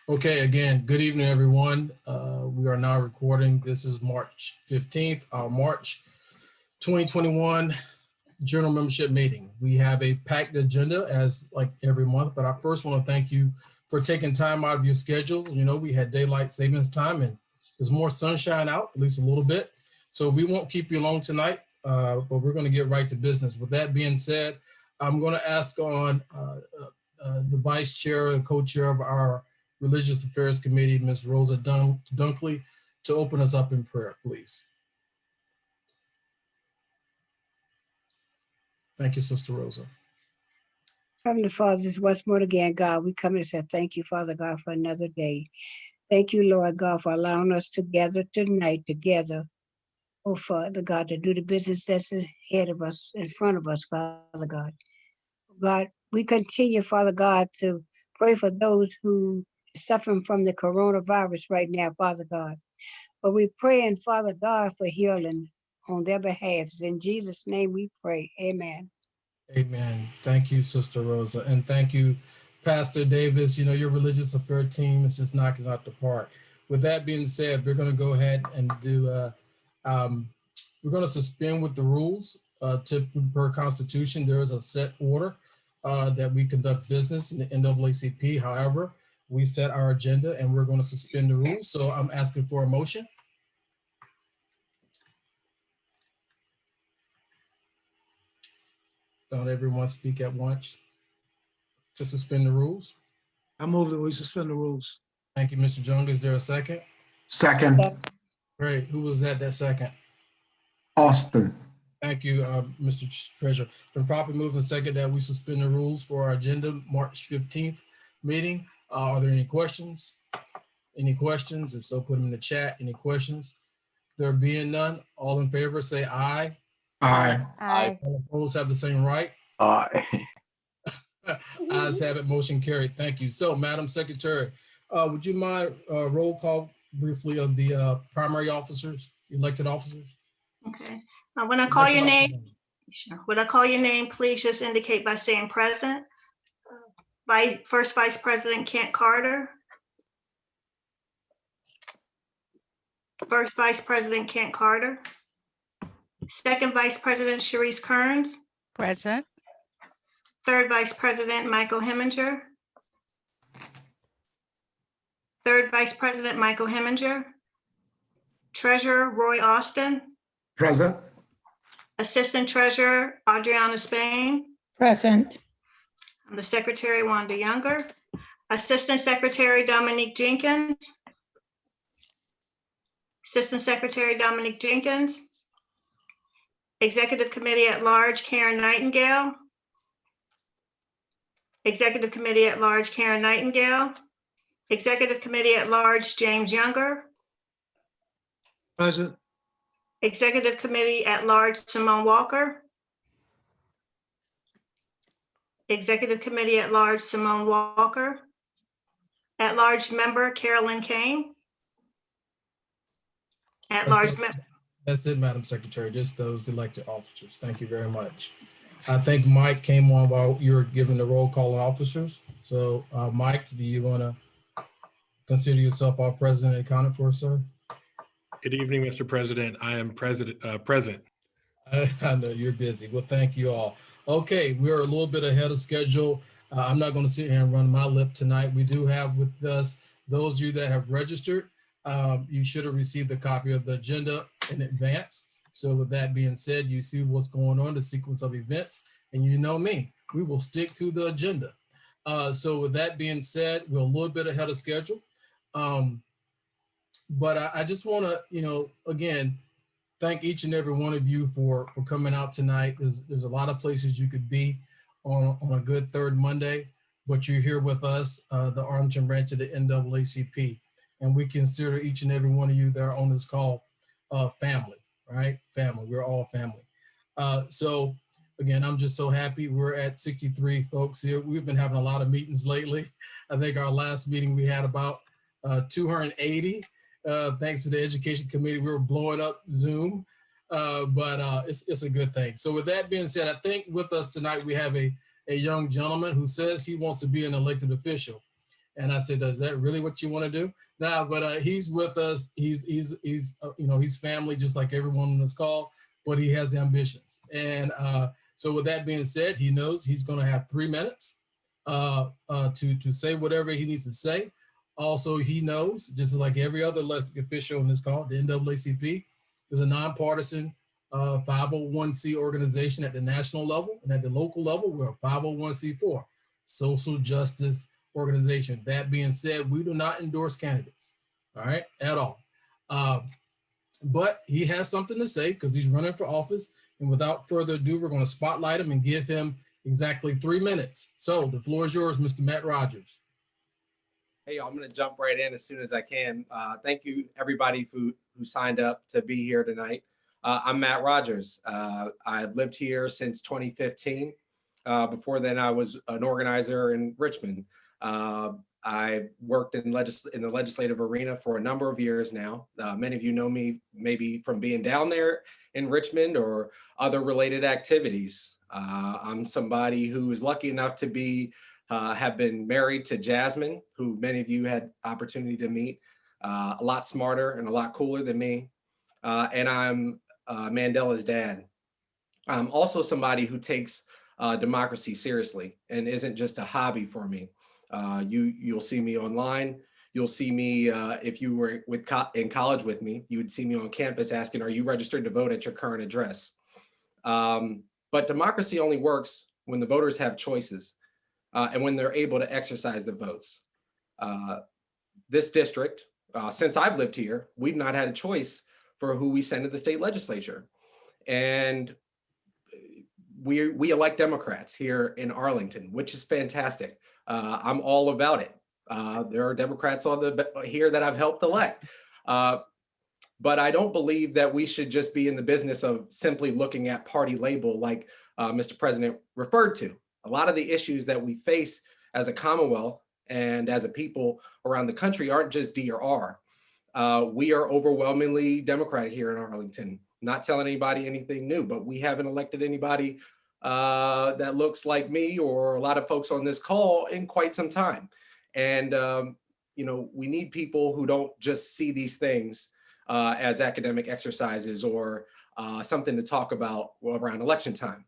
Okay, again, good evening, everyone. We are now recording. This is March 15th, our March 2021 Journal Membership Meeting. We have a packed agenda as like every month, but I first want to thank you for taking time out of your schedules. You know, we had daylight savings time and there's more sunshine out, at least a little bit. So we won't keep you long tonight, but we're going to get right to business. With that being said, I'm going to ask on the vice chair and co-chair of our Religious Affairs Committee, Ms. Rosa Dunkley, to open us up in prayer, please. Thank you, Sister Rosa. Heavenly Father, this once more again, God, we come to say thank you, Father God, for another day. Thank you, Lord God, for allowing us to gather tonight together, oh Father God, to do the business that's ahead of us, in front of us, Father God. God, we continue, Father God, to pray for those who are suffering from the coronavirus right now, Father God. But we're praying, Father God, for healing on their behalf. In Jesus' name we pray. Amen. Amen. Thank you, Sister Rosa. And thank you, Pastor Davis. You know, your Religious Affairs team is just knocking out the park. With that being said, we're going to go ahead and do, we're going to suspend with the rules. Typically per Constitution, there is a set order that we conduct business in the NAACP. However, we set our agenda and we're going to suspend the rules. So I'm asking for a motion. Don't everyone speak at once to suspend the rules. I move that we suspend the rules. Thank you, Mr. Jung. Is there a second? Second, Great. Who was that second? Austin. Thank you, Mr. Treasurer. Been properly moved and second that we suspend the rules for our agenda March 15th meeting. Are there any questions? Any questions? If so, put them in the chat. Any questions? There being none, all in favor say aye. Aye. Aye. All opposed have the same right. Aye. Ayes have it, motion carried. Thank you. So, Madam Secretary, would you mind roll call briefly of the primary officers, elected officers? Okay. When I call your Elected name, officers. sure. When I call your name, please just indicate by saying present. First Vice President Kent Carter. First Vice President Kent Carter. Second Vice President Sharice Kearns. Present. Third Vice President Michael Heminger. Third Vice President Michael Heminger. Treasurer Roy Austin. Present. Assistant Treasurer Adriana Spain. Present. I'm the Secretary Wanda Younger. Assistant Secretary Dominique Jenkins. Assistant Secretary Dominique Jenkins. Executive Committee at Large Karen Nightingale. Executive Committee at Large Karen Nightingale. Executive Committee at Large James Younger. Present. Executive Committee at Large Simone Walker. Executive Committee at Large Simone Walker. At Large Member Carolyn Kane. At Large Member. That's it, Madam Secretary, just those elected officers. Thank you very much. I think Mike came on while you were giving the roll call on officers. So Mike, do you want to consider yourself our president and accounted for, sir? Good evening, Mr. President. I am present. I know you're busy. Well, thank you all. Okay, we're a little bit ahead of schedule. I'm not going to sit here and run my lip tonight. We do have with us those of you that have registered. You should have received a copy of the agenda in advance. So with that being said, you see what's going on, the sequence of events, and you know me, we will stick to the agenda. So with that being said, we're a little bit ahead of schedule. But I just want to, again, thank each and every one of you for coming out tonight. There's a lot of places you could be on a good third Monday, but you're here with us, the Arlington branch of the NAACP. And we consider each and every one of you that are on this call family, right? Family, we're all family. So again, I'm just so happy. We're at 63 folks here. We've been having a lot of meetings lately. I think our last meeting we had about 280. Thanks to the Education Committee, we were blowing up Zoom, but it's a good thing. So with that being said, I think with us tonight, we have a young gentleman who says he wants to be an elected official. And I said, is that really what you want to do? Nah, but he's with us. He's he's family just like everyone on this call, but he has ambitions. So with that being said, he knows he's going to have 3 minutes to say whatever he needs to say. Also, he knows, just like every other elected official in this call, the NAACP is a nonpartisan 501c organization at the national level, and at the local level, we're a 501c4 social justice organization. That being said, we do not endorse candidates, all right, at all. But he has something to say because he's running for office. And without further ado, we're going to spotlight him and give him exactly 3 minutes. So the floor is yours, Mr. Matt Rogers. Hey, I'm going to jump right in as soon as I can. Thank you, everybody who signed up to be here tonight. I'm Matt Rogers. I've lived here since 2015. Before then, I was an organizer in Richmond. I worked in the legislative arena for a number of years now. Many of you know me maybe from being down there in Richmond or other related activities. I'm somebody who is lucky enough to have been married to Jasmine, who many of you had opportunity to meet, a lot smarter and a lot cooler than me. And I'm Mandela's dad. I'm also somebody who takes democracy seriously and isn't just a hobby for me. You'll see me online. You'll see me, if you were in college with me, you would see me on campus asking, are you registered to vote at your current address? But democracy only works when the voters have choices and when they're able to exercise their votes. This district, since I've lived here, we've not had a choice for who we send to the state legislature. And we elect Democrats here in Arlington, which is fantastic. I'm all about it. There are Democrats here that I've helped elect. But I don't believe that we should just be in the business of simply looking at party label like Mr. President referred to. A lot of the issues that we face as a Commonwealth and as a people around the country aren't just D or R. We are overwhelmingly Democrat here in Arlington. Not telling anybody anything new, but we haven't elected anybody that looks like me or a lot of folks on this call in quite some time. And, we need people who don't just see these things as academic exercises or something to talk about around election time.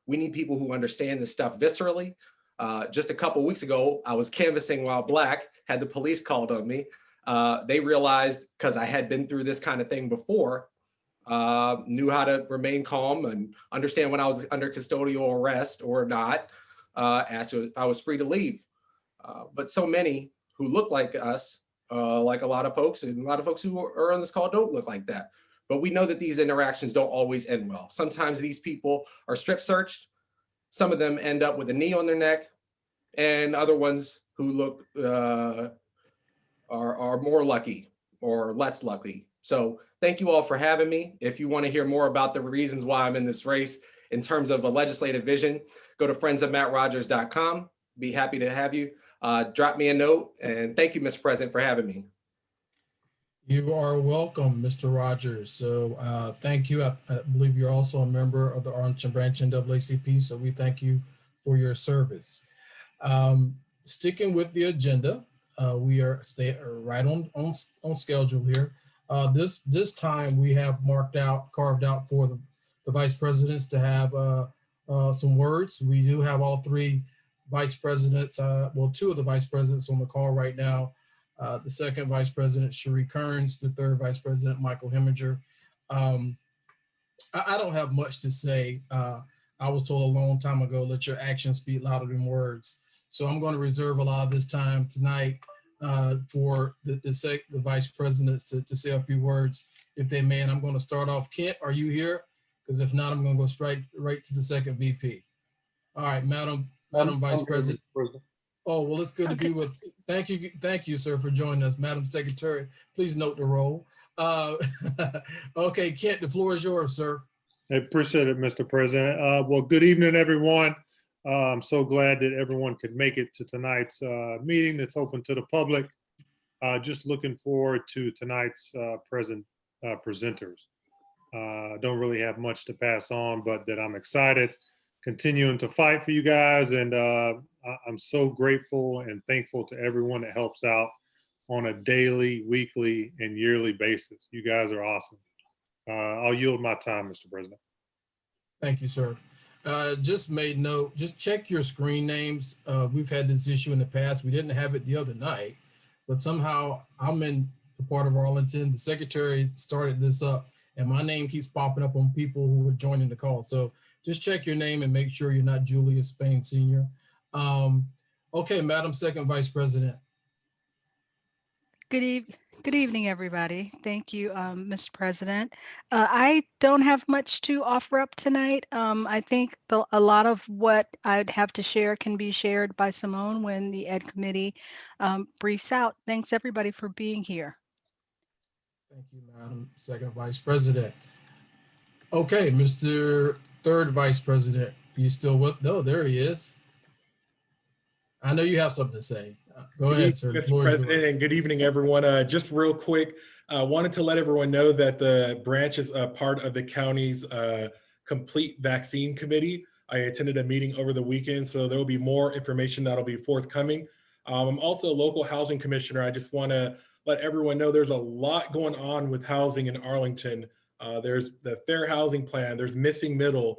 We need people who understand this stuff viscerally. Just a couple of weeks ago, I was canvassing while Black, had the police called on me. They realized, because I had been through this kind of thing before, knew how to remain calm and understand when I was under custodial arrest or not, asked if I was free to leave. But so many who look like us, like a lot of folks, and a lot of folks who are on this call don't look like that. But we know that these interactions don't always end well. Sometimes these people are strip searched. Some of them end up with a knee on their neck, and other ones who look are more lucky or less lucky. So thank you all for having me. If you want to hear more about the reasons why I'm in this race in terms of a legislative vision, go to friendsofmattrogers.com. Be happy to have you. Drop me a note, and thank you, Mr. President, for having me. You are welcome, Mr. Rogers. So thank you. I believe you're also a member of the Arlington branch NAACP, so we thank you for your service. Sticking with the agenda, we are right on schedule here. This time we have carved out for the vice presidents to have some words. We do have all three vice presidents, two of the vice presidents on the call right now. The second vice president, Cherie Kearns, the third vice president, Michael Heminger. I don't have much to say. I was told a long time ago, let your actions speak louder than words. So I'm going to reserve a lot of this time tonight for the vice presidents to say a few words, if they may. And I'm going to start off. Kent, are you here? Because if not, I'm going to go right to the second VP. All right, Madam Vice President. Oh, well, it's good to be with. Thank you, sir, for joining us. Madam Secretary, please note the roll. Okay, Kent, the floor is yours, sir. I appreciate it, Mr. President. Well, good evening, everyone. I'm so glad that everyone could make it to tonight's meeting that's open to the public. Just looking forward to tonight's presenters. Don't really have much to pass on, but that I'm excited continuing to fight for you guys. And I'm so grateful and thankful to everyone that helps out on a daily, weekly, and yearly basis. You guys are awesome. I'll yield my time, Mr. President. Thank you, sir. Just made note, just check your screen names. We've had this issue in the past. We didn't have it the other night, but somehow I'm in a part of Arlington. The secretary started this up and my name keeps popping up on people who are joining the call. So just check your name and make sure you're not Julius Spain Sr. Okay, Madam Second Vice President. Good evening, everybody. Thank you, Mr. President. I don't have much to offer up tonight. I think a lot of what I'd have to share can be shared by Simone when the Ed Committee briefs out. Thanks, everybody, for being here. Thank you, Madam Second Vice President. Okay, Mr. Third Vice President, you still with? No, there he is. I know you have something to say. Go ahead, sir. Mr. President, and good evening, everyone. Just real quick, wanted to let everyone know that the branch is a part of the county's complete vaccine committee. I attended a meeting over the weekend, so there will be more information that'll be forthcoming. I'm also a local housing commissioner. I just want to let everyone know there's a lot going on with housing in Arlington. There's the Fair Housing Plan, there's missing middle,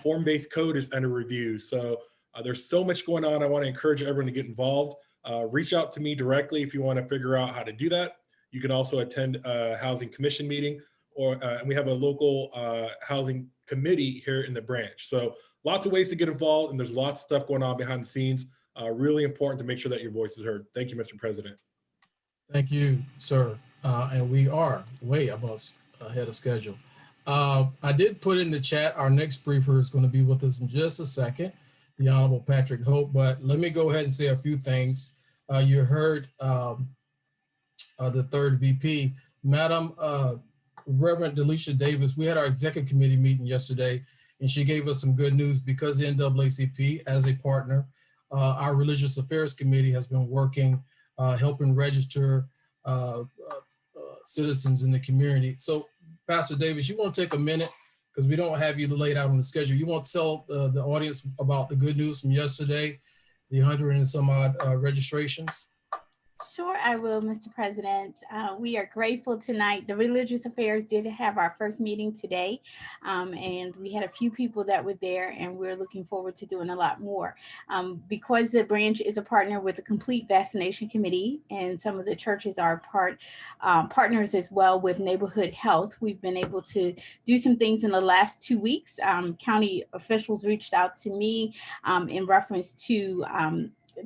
form-based code is under review. So there's so much going on. I want to encourage everyone to get involved. Reach out to me directly if you want to figure out how to do that. You can also attend a housing commission meeting, or and we have a local housing committee here in the branch. So lots of ways to get involved, and there's lots of stuff going on behind the scenes. Really important to make sure that your voice is heard. Thank you, Mr. President. Thank you, sir. And we are way above ahead of schedule. I did put in the chat, our next briefer is going to be with us in just a second, the Honorable Patrick Hope, but let me go ahead and say a few things. You heard the third VP, Madam Reverend Delisha Davis. We had our executive committee meeting yesterday, and she gave us some good news because the NAACP, as a partner, our Religious Affairs Committee has been working, helping register citizens in the community. So, Pastor Davis, you want to take a minute because we don't have you laid out on the schedule. You want to tell the audience about the good news from yesterday, the 100 and some odd registrations? Sure, I will, Mr. President. We are grateful tonight. The Religious Affairs did have our first meeting today, and we had a few people that were there, and we're looking forward to doing a lot more. Because the branch is a partner with the Complete Vaccination Committee, and some of the churches are partners as well with Neighborhood Health, we've been able to do some things in the last 2 weeks. County officials reached out to me in reference to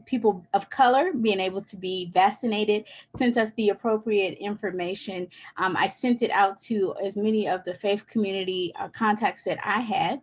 people of color being able to be vaccinated, sent us the appropriate information. I sent it out to as many of the faith community contacts that I had.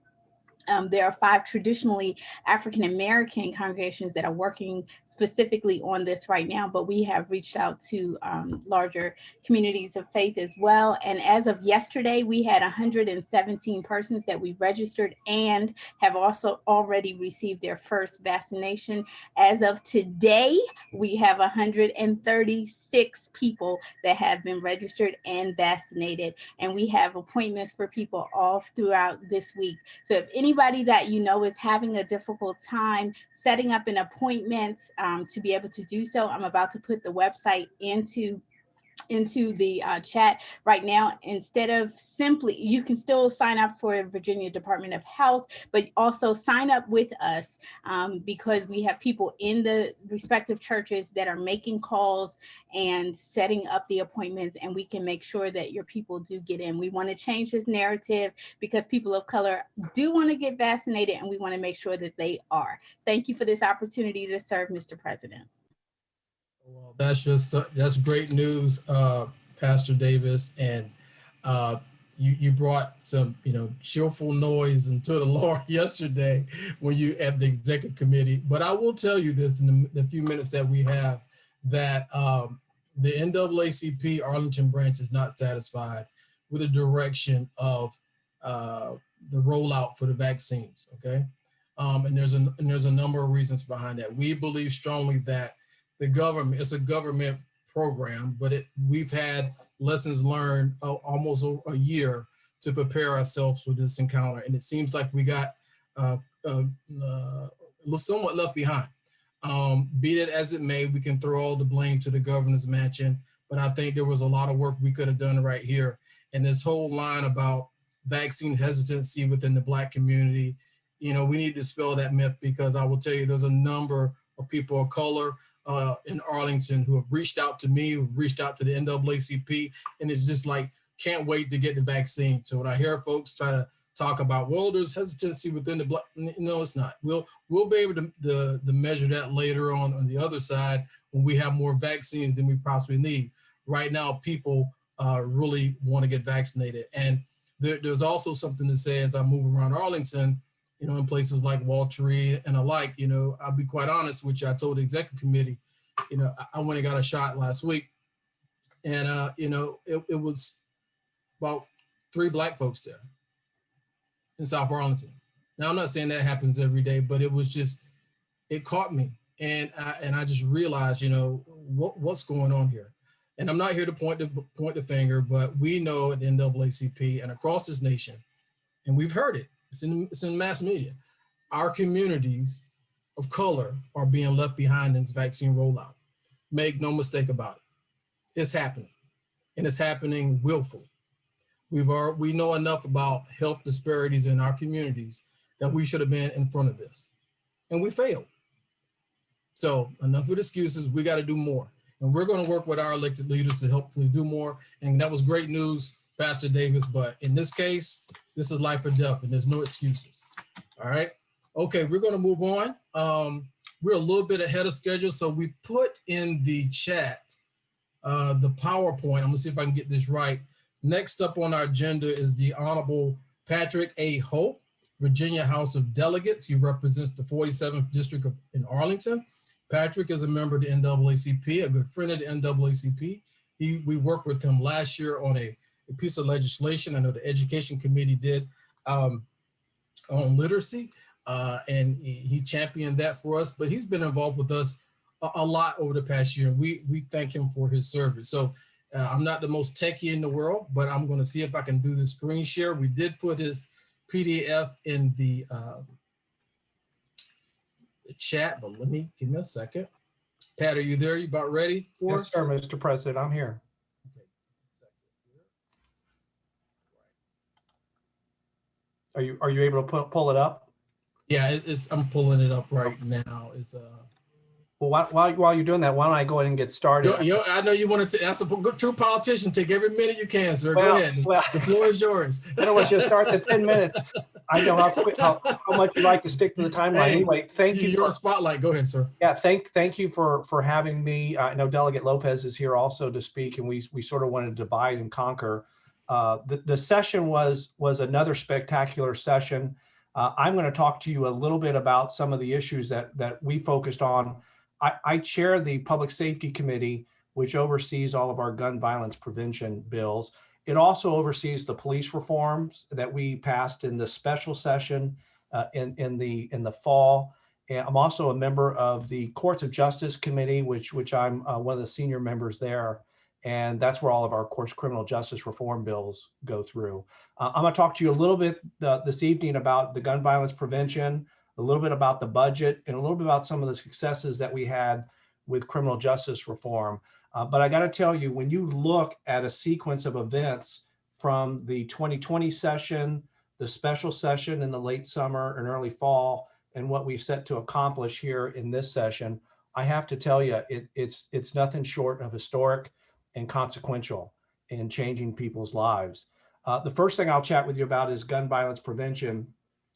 There are 5 traditionally African-American congregations that are working specifically on this right now, but we have reached out to larger communities of faith as well. And as of yesterday, we had 117 persons that we registered and have also already received their first vaccination. As of today, we have 136 people that have been registered and vaccinated, and we have appointments for people all throughout this week. So if anybody that you know is having a difficult time setting up an appointment to be able to do so, I'm about to put the website into the chat right now. Instead of simply, you can still sign up for Virginia Department of Health, but also sign up with us because we have people in the respective churches that are making calls and setting up the appointments, and we can make sure that your people do get in. We want to change this narrative because people of color do want to get vaccinated, and we want to make sure that they are. Thank you for this opportunity to serve, Mr. President. Well, that's great news, Pastor Davis, and you brought some cheerful noise into the Lord yesterday when you at the executive committee. But I will tell you this in the few minutes that we have, that the NAACP Arlington branch is not satisfied with the direction of the rollout for the vaccines. Okay, and there's a number of reasons behind that. We believe strongly that the government, it's a government program, but we've had lessons learned almost a year to prepare ourselves for this encounter. And it seems like we got somewhat left behind. Be it as it may, we can throw all the blame to the governor's mansion, but I think there was a lot of work we could have done right here. And this whole line about vaccine hesitancy within the Black community, you know, we need to dispel that myth, because I will tell you, there's a number of people of color in Arlington who have reached out to me, who've reached out to the NAACP, and it's just like, can't wait to get the vaccine. So when I hear folks try to talk about, well, there's hesitancy within the Black, no, it's not. We'll be able to measure that later on the other side when we have more vaccines than we possibly need. Right now, people really want to get vaccinated. And there's also something to say as I move around Arlington, you know, in places like Waltree and alike, you know, I'll be quite honest with you. I told the executive committee, you know, I went and got a shot last week, and, you know, it was about 3 Black folks there in South Arlington. Now, I'm not saying that happens every day, but it was just, it caught me. And I just realized, you know, what's going on here. And I'm not here to point the finger, but we know at the NAACP and across this nation, and we've heard it, it's in mass media, our communities of color are being left behind in this vaccine rollout. Make no mistake about it. It's happening, and it's happening willfully. We know enough about health disparities in our communities that we should have been in front of this, and we failed. So enough with excuses, we got to do more. And we're going to work with our elected leaders to hopefully do more. And that was great news, Pastor Davis, but in this case, this is life or death, and there's no excuses. All right. Okay, we're going to move on. We're a little bit ahead of schedule, so we put in the chat the PowerPoint. I'm going to see if I can get this right. Next up on our agenda is the Honorable Patrick A. Hope, Virginia House of Delegates. He represents the 47th District in Arlington. Patrick is a member of the NAACP, a good friend of the NAACP. We worked with him last year on a piece of legislation. I know the Education Committee did on literacy, and he championed that for us, but he's been involved with us a lot over the past year. We thank him for his service. So I'm not the most techie in the world, but I'm going to see if I can do the screen share. We did put his PDF in the chat, but give me a second. Pat, are you there? You about ready for us? Yes, sir, Mr. President, I'm here. Okay. Are you able to pull it up? Yeah, I'm pulling it up right now. Well, while you're doing that, why don't I go ahead and get started? I know you wanted to. That's a good true politician. Take every minute you can, sir. Go ahead. The floor is yours. I don't want you to start the 10 minutes. I know how much you like to stick to the timeline. Anyway, thank you. You're on spotlight. Go ahead, sir. Yeah, thank you for having me. I know Delegate Lopez is here also to speak, and we sort of wanted to divide and conquer. The session was another spectacular session. I'm going to talk to you a little bit about some of the issues that we focused on. I chair the Public Safety Committee, which oversees all of our gun violence prevention bills. It also oversees the police reforms that we passed in the special session in the fall. And I'm also a member of the Courts of Justice Committee, which I'm one of the senior members there. And that's where all of our, of course, criminal justice reform bills go through. I'm going to talk to you a little bit this evening about the gun violence prevention, a little bit about the budget, and a little bit about some of the successes that we had with criminal justice reform. But I got to tell you, when you look at a sequence of events from the 2020 session, the special session in the late summer and early fall, and what we've set to accomplish here in this session, I have to tell you, it's nothing short of historic and consequential in changing people's lives. The first thing I'll chat with you about is gun violence prevention,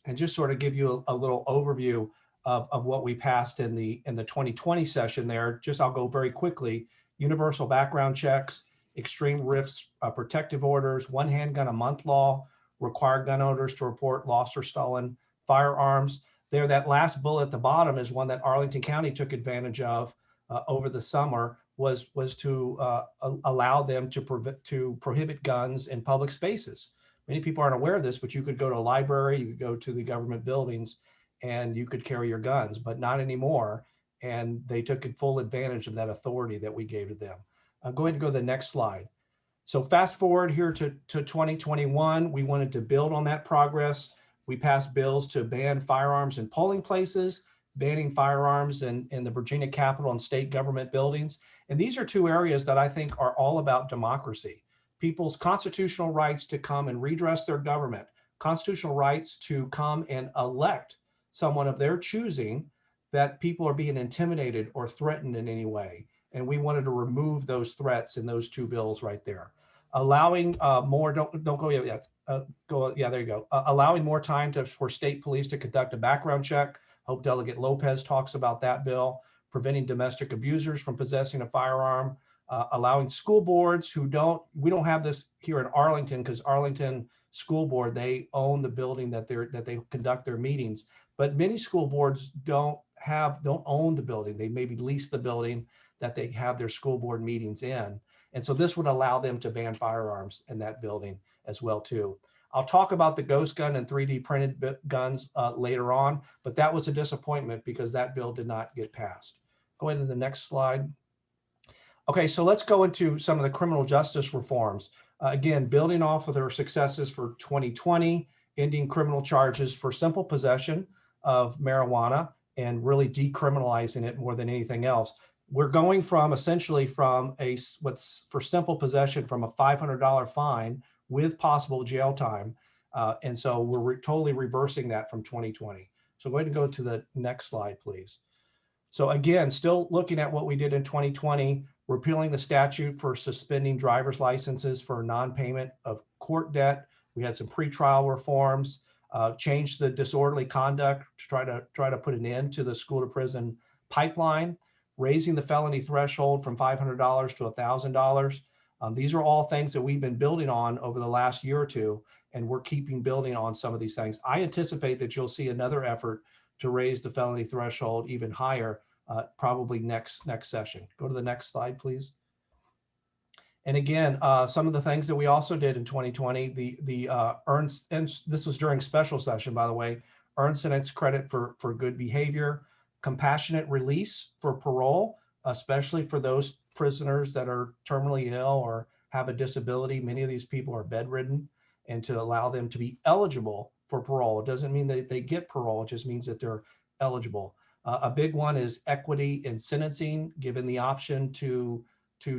and just sort of give you a little overview of what we passed in the 2020 session there. I'll go very quickly. Universal background checks, extreme risk protective orders, 1 handgun a month law, require gun owners to report lost or stolen firearms. That last bullet at the bottom is one that Arlington County took advantage of over the summer, was to allow them to prohibit guns in public spaces. Many people aren't aware of this, but you could go to a library, you could go to the government buildings, and you could carry your guns, but not anymore. And they took full advantage of that authority that we gave to them. I'm going to go to the next slide. So fast forward here to 2021, we wanted to build on that progress. We passed bills to ban firearms in polling places, banning firearms in the Virginia Capitol and state government buildings. And these are two areas that I think are all about democracy. People's constitutional rights to come and redress their government, constitutional rights to come and elect someone of their choosing, that people are being intimidated or threatened in any way. And we wanted to remove those threats in those two bills right there. Allowing more, don't go yet. Yeah, there you go. Allowing more time for state police to conduct a background check. Hope Delegate Lopez talks about that bill. Preventing domestic abusers from possessing a firearm. Allowing school boards we don't have this here in Arlington, because Arlington School Board, they own the building that they conduct their meetings. But many school boards don't own the building. They maybe lease the building that they have their school board meetings in. And so this would allow them to ban firearms in that building as well too. I'll talk about the ghost gun and 3D printed guns later on, but that was a disappointment because that bill did not get passed. Go ahead to the next slide. Okay, so let's go into some of the criminal justice reforms. Again, building off of their successes for 2020, ending criminal charges for simple possession of marijuana and really decriminalizing it more than anything else. We're going from essentially from what's for simple possession from a $500 fine with possible jail time. And so we're totally reversing that from 2020. So go ahead and go to the next slide, please. So again, still looking at what we did in 2020, repealing the statute for suspending driver's licenses for non-payment of court debt. We had some pretrial reforms, changed the disorderly conduct to try to put an end to the school to prison pipeline, raising the felony threshold from $500 to $1,000. These are all things that we've been building on over the last year or two, and we're keeping building on some of these things. I anticipate that you'll see another effort to raise the felony threshold even higher, probably next session. Go to the next slide, please. And again, some of the things that we also did in 2020, the earned, and this was during special session, by the way, earned sentence credit for good behavior, compassionate release for parole, especially for those prisoners that are terminally ill or have a disability. Many of these people are bedridden, and to allow them to be eligible for parole. It doesn't mean that they get parole, it just means that they're eligible. A big one is equity in sentencing, given the option to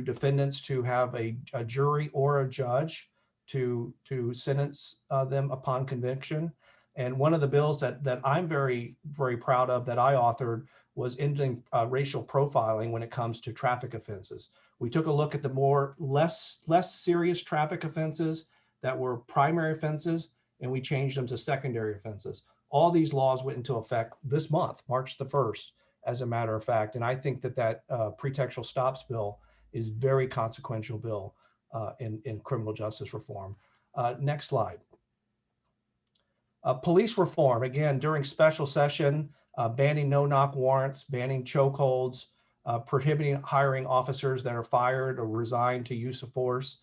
defendants to have a jury or a judge to sentence them upon conviction. And one of the bills that I'm very, very proud of that I authored was ending racial profiling when it comes to traffic offenses. We took a look at the less serious traffic offenses that were primary offenses, and we changed them to secondary offenses. All these laws went into effect this month, March the 1st, as a matter of fact. And I think that pretextual stops bill is very consequential bill in criminal justice reform. Next slide. Police reform, again, during special session, banning no-knock warrants, banning chokeholds, prohibiting hiring officers that are fired or resigned to use of force.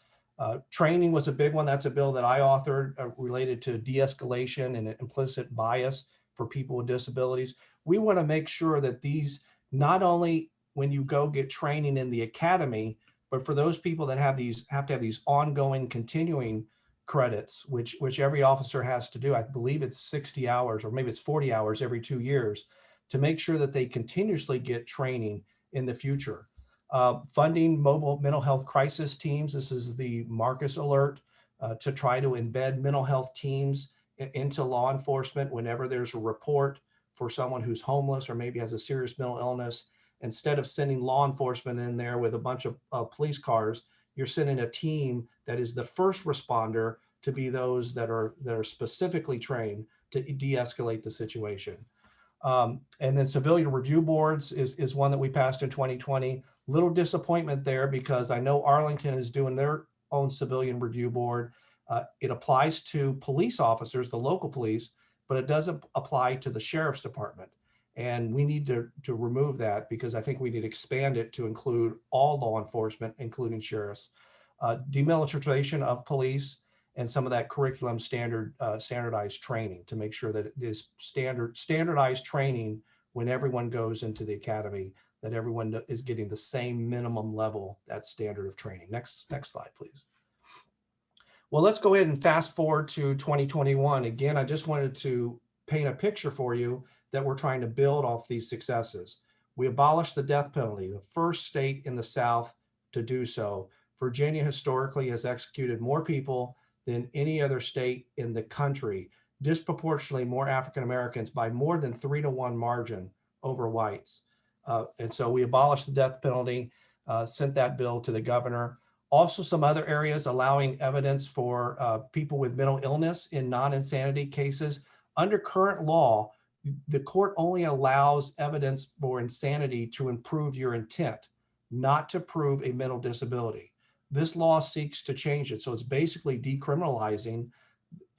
Training was a big one. That's a bill that I authored related to de-escalation and implicit bias for people with disabilities. We want to make sure that these, not only when you go get training in the academy, but for those people that have to have these ongoing, continuing credits, which every officer has to do. I believe it's 60 hours, or maybe it's 40 hours every 2 years, to make sure that they continuously get training in the future. Funding mobile mental health crisis teams. This is the Marcus alert to try to embed mental health teams into law enforcement whenever there's a report for someone who's homeless or maybe has a serious mental illness. Instead of sending law enforcement in there with a bunch of police cars, you're sending a team that is the first responder to be those that are specifically trained to de-escalate the situation. And then civilian review boards is one that we passed in 2020. Little disappointment there because I know Arlington is doing their own civilian review board. It applies to police officers, the local police, but it doesn't apply to the sheriff's department. And we need to remove that because I think we need to expand it to include all law enforcement, including sheriffs. Demilitarization of police and some of that curriculum standardized training to make sure that it is standardized training when everyone goes into the academy, that everyone is getting the same minimum level, that standard of training. Next slide, please. Well, let's go ahead and fast forward to 2021. Again, I just wanted to paint a picture for you that we're trying to build off these successes. We abolished the death penalty, the first state in the South to do so. Virginia historically has executed more people than any other state in the country, disproportionately more African Americans by more than 3-to-1 margin over whites. And so we abolished the death penalty, sent that bill to the governor. Also, some other areas allowing evidence for people with mental illness in non-insanity cases. Under current law, the court only allows evidence for insanity to improve your intent, not to prove a mental disability. This law seeks to change it. So it's basically decriminalizing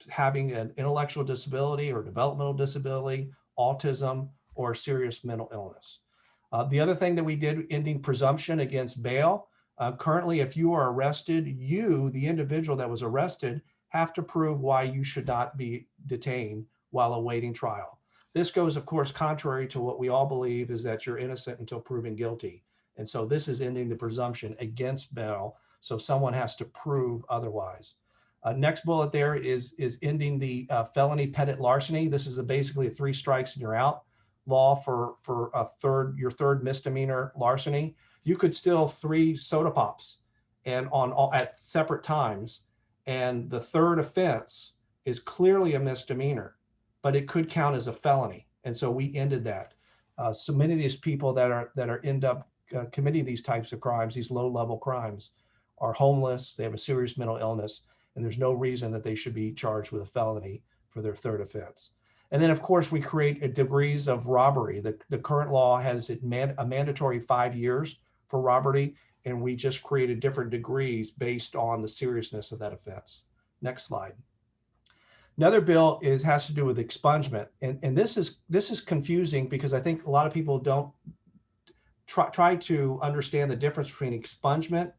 having an intellectual disability or developmental disability, autism, or serious mental illness. The other thing that we did, ending presumption against bail. Currently, if you are arrested, you, the individual that was arrested, have to prove why you should not be detained while awaiting trial. This goes, of course, contrary to what we all believe is that you're innocent until proven guilty. And so this is ending the presumption against bail. So someone has to prove otherwise. Next bullet there is ending the felony pendant larceny. This is basically a 3 strikes and you're out law for your third misdemeanor larceny. You could steal 3 soda pops and at separate times, and the third offense is clearly a misdemeanor, but it could count as a felony. And so we ended that. So many of these people that end up committing these types of crimes, these low-level crimes, are homeless, they have a serious mental illness, and there's no reason that they should be charged with a felony for their third offense. And then, of course, we create degrees of robbery. The current law has a mandatory 5 years for robbery, and we just created different degrees based on the seriousness of that offense. Next slide. Another bill has to do with expungement, and this is confusing because I think a lot of people don't try to understand the difference between expungement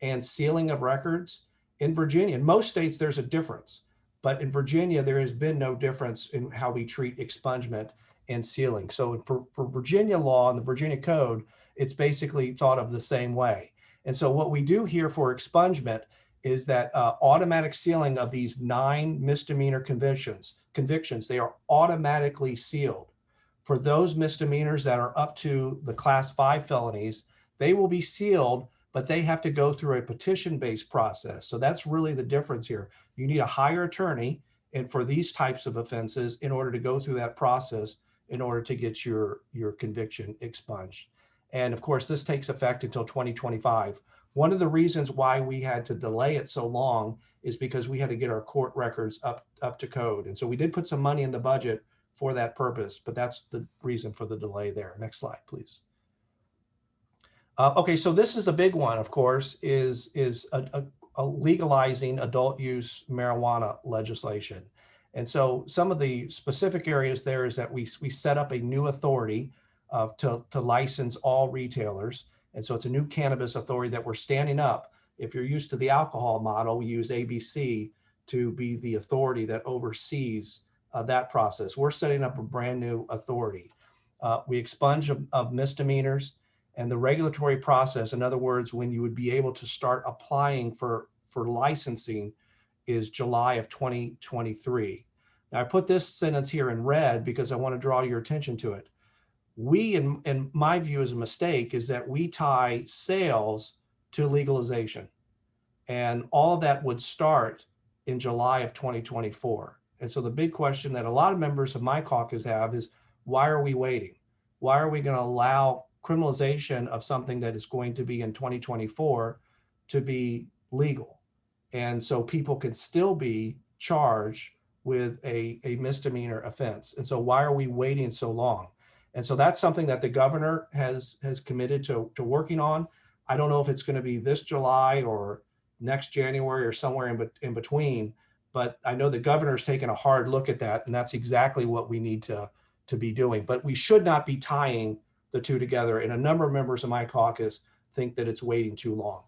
and sealing of records. In Virginia, in most states, there's a difference, but in Virginia, there has been no difference in how we treat expungement and sealing. So for Virginia law and the Virginia code, it's basically thought of the same way. And so what we do here for expungement is that automatic sealing of these 9 misdemeanor convictions, they are automatically sealed. For those misdemeanors that are up to the class 5 felonies, they will be sealed, but they have to go through a petition-based process. So that's really the difference here. You need a higher attorney, and for these types of offenses, in order to go through that process, in order to get your conviction expunged. And of course, this takes effect until 2025. One of the reasons why we had to delay it so long is because we had to get our court records up to code. And so we did put some money in the budget for that purpose, but that's the reason for the delay there. Next slide, please. Okay, so this is a big one, of course, is a legalizing adult use marijuana legislation. And so some of the specific areas there is that we set up a new authority to license all retailers. And so it's a new cannabis authority that we're standing up. If you're used to the alcohol model, we use ABC to be the authority that oversees that process. We're setting up a brand new authority. We expunge of misdemeanors, and the regulatory process, in other words, when you would be able to start applying for licensing, is July of 2023. Now I put this sentence here in red because I want to draw your attention to it. We, in my view, is a mistake, is that we tie sales to legalization. And all of that would start in July of 2024. And so the big question that a lot of members of my caucus have is, why are we waiting? Why are we going to allow criminalization of something that is going to be in 2024 to be legal? And so people can still be charged with a misdemeanor offense. And so why are we waiting so long? And so that's something that the governor has committed to working on. I don't know if it's going to be this July or next January or somewhere in between, but I know the governor's taken a hard look at that, and that's exactly what we need to be doing. But we should not be tying the two together. And a number of members of my caucus think that it's waiting too long.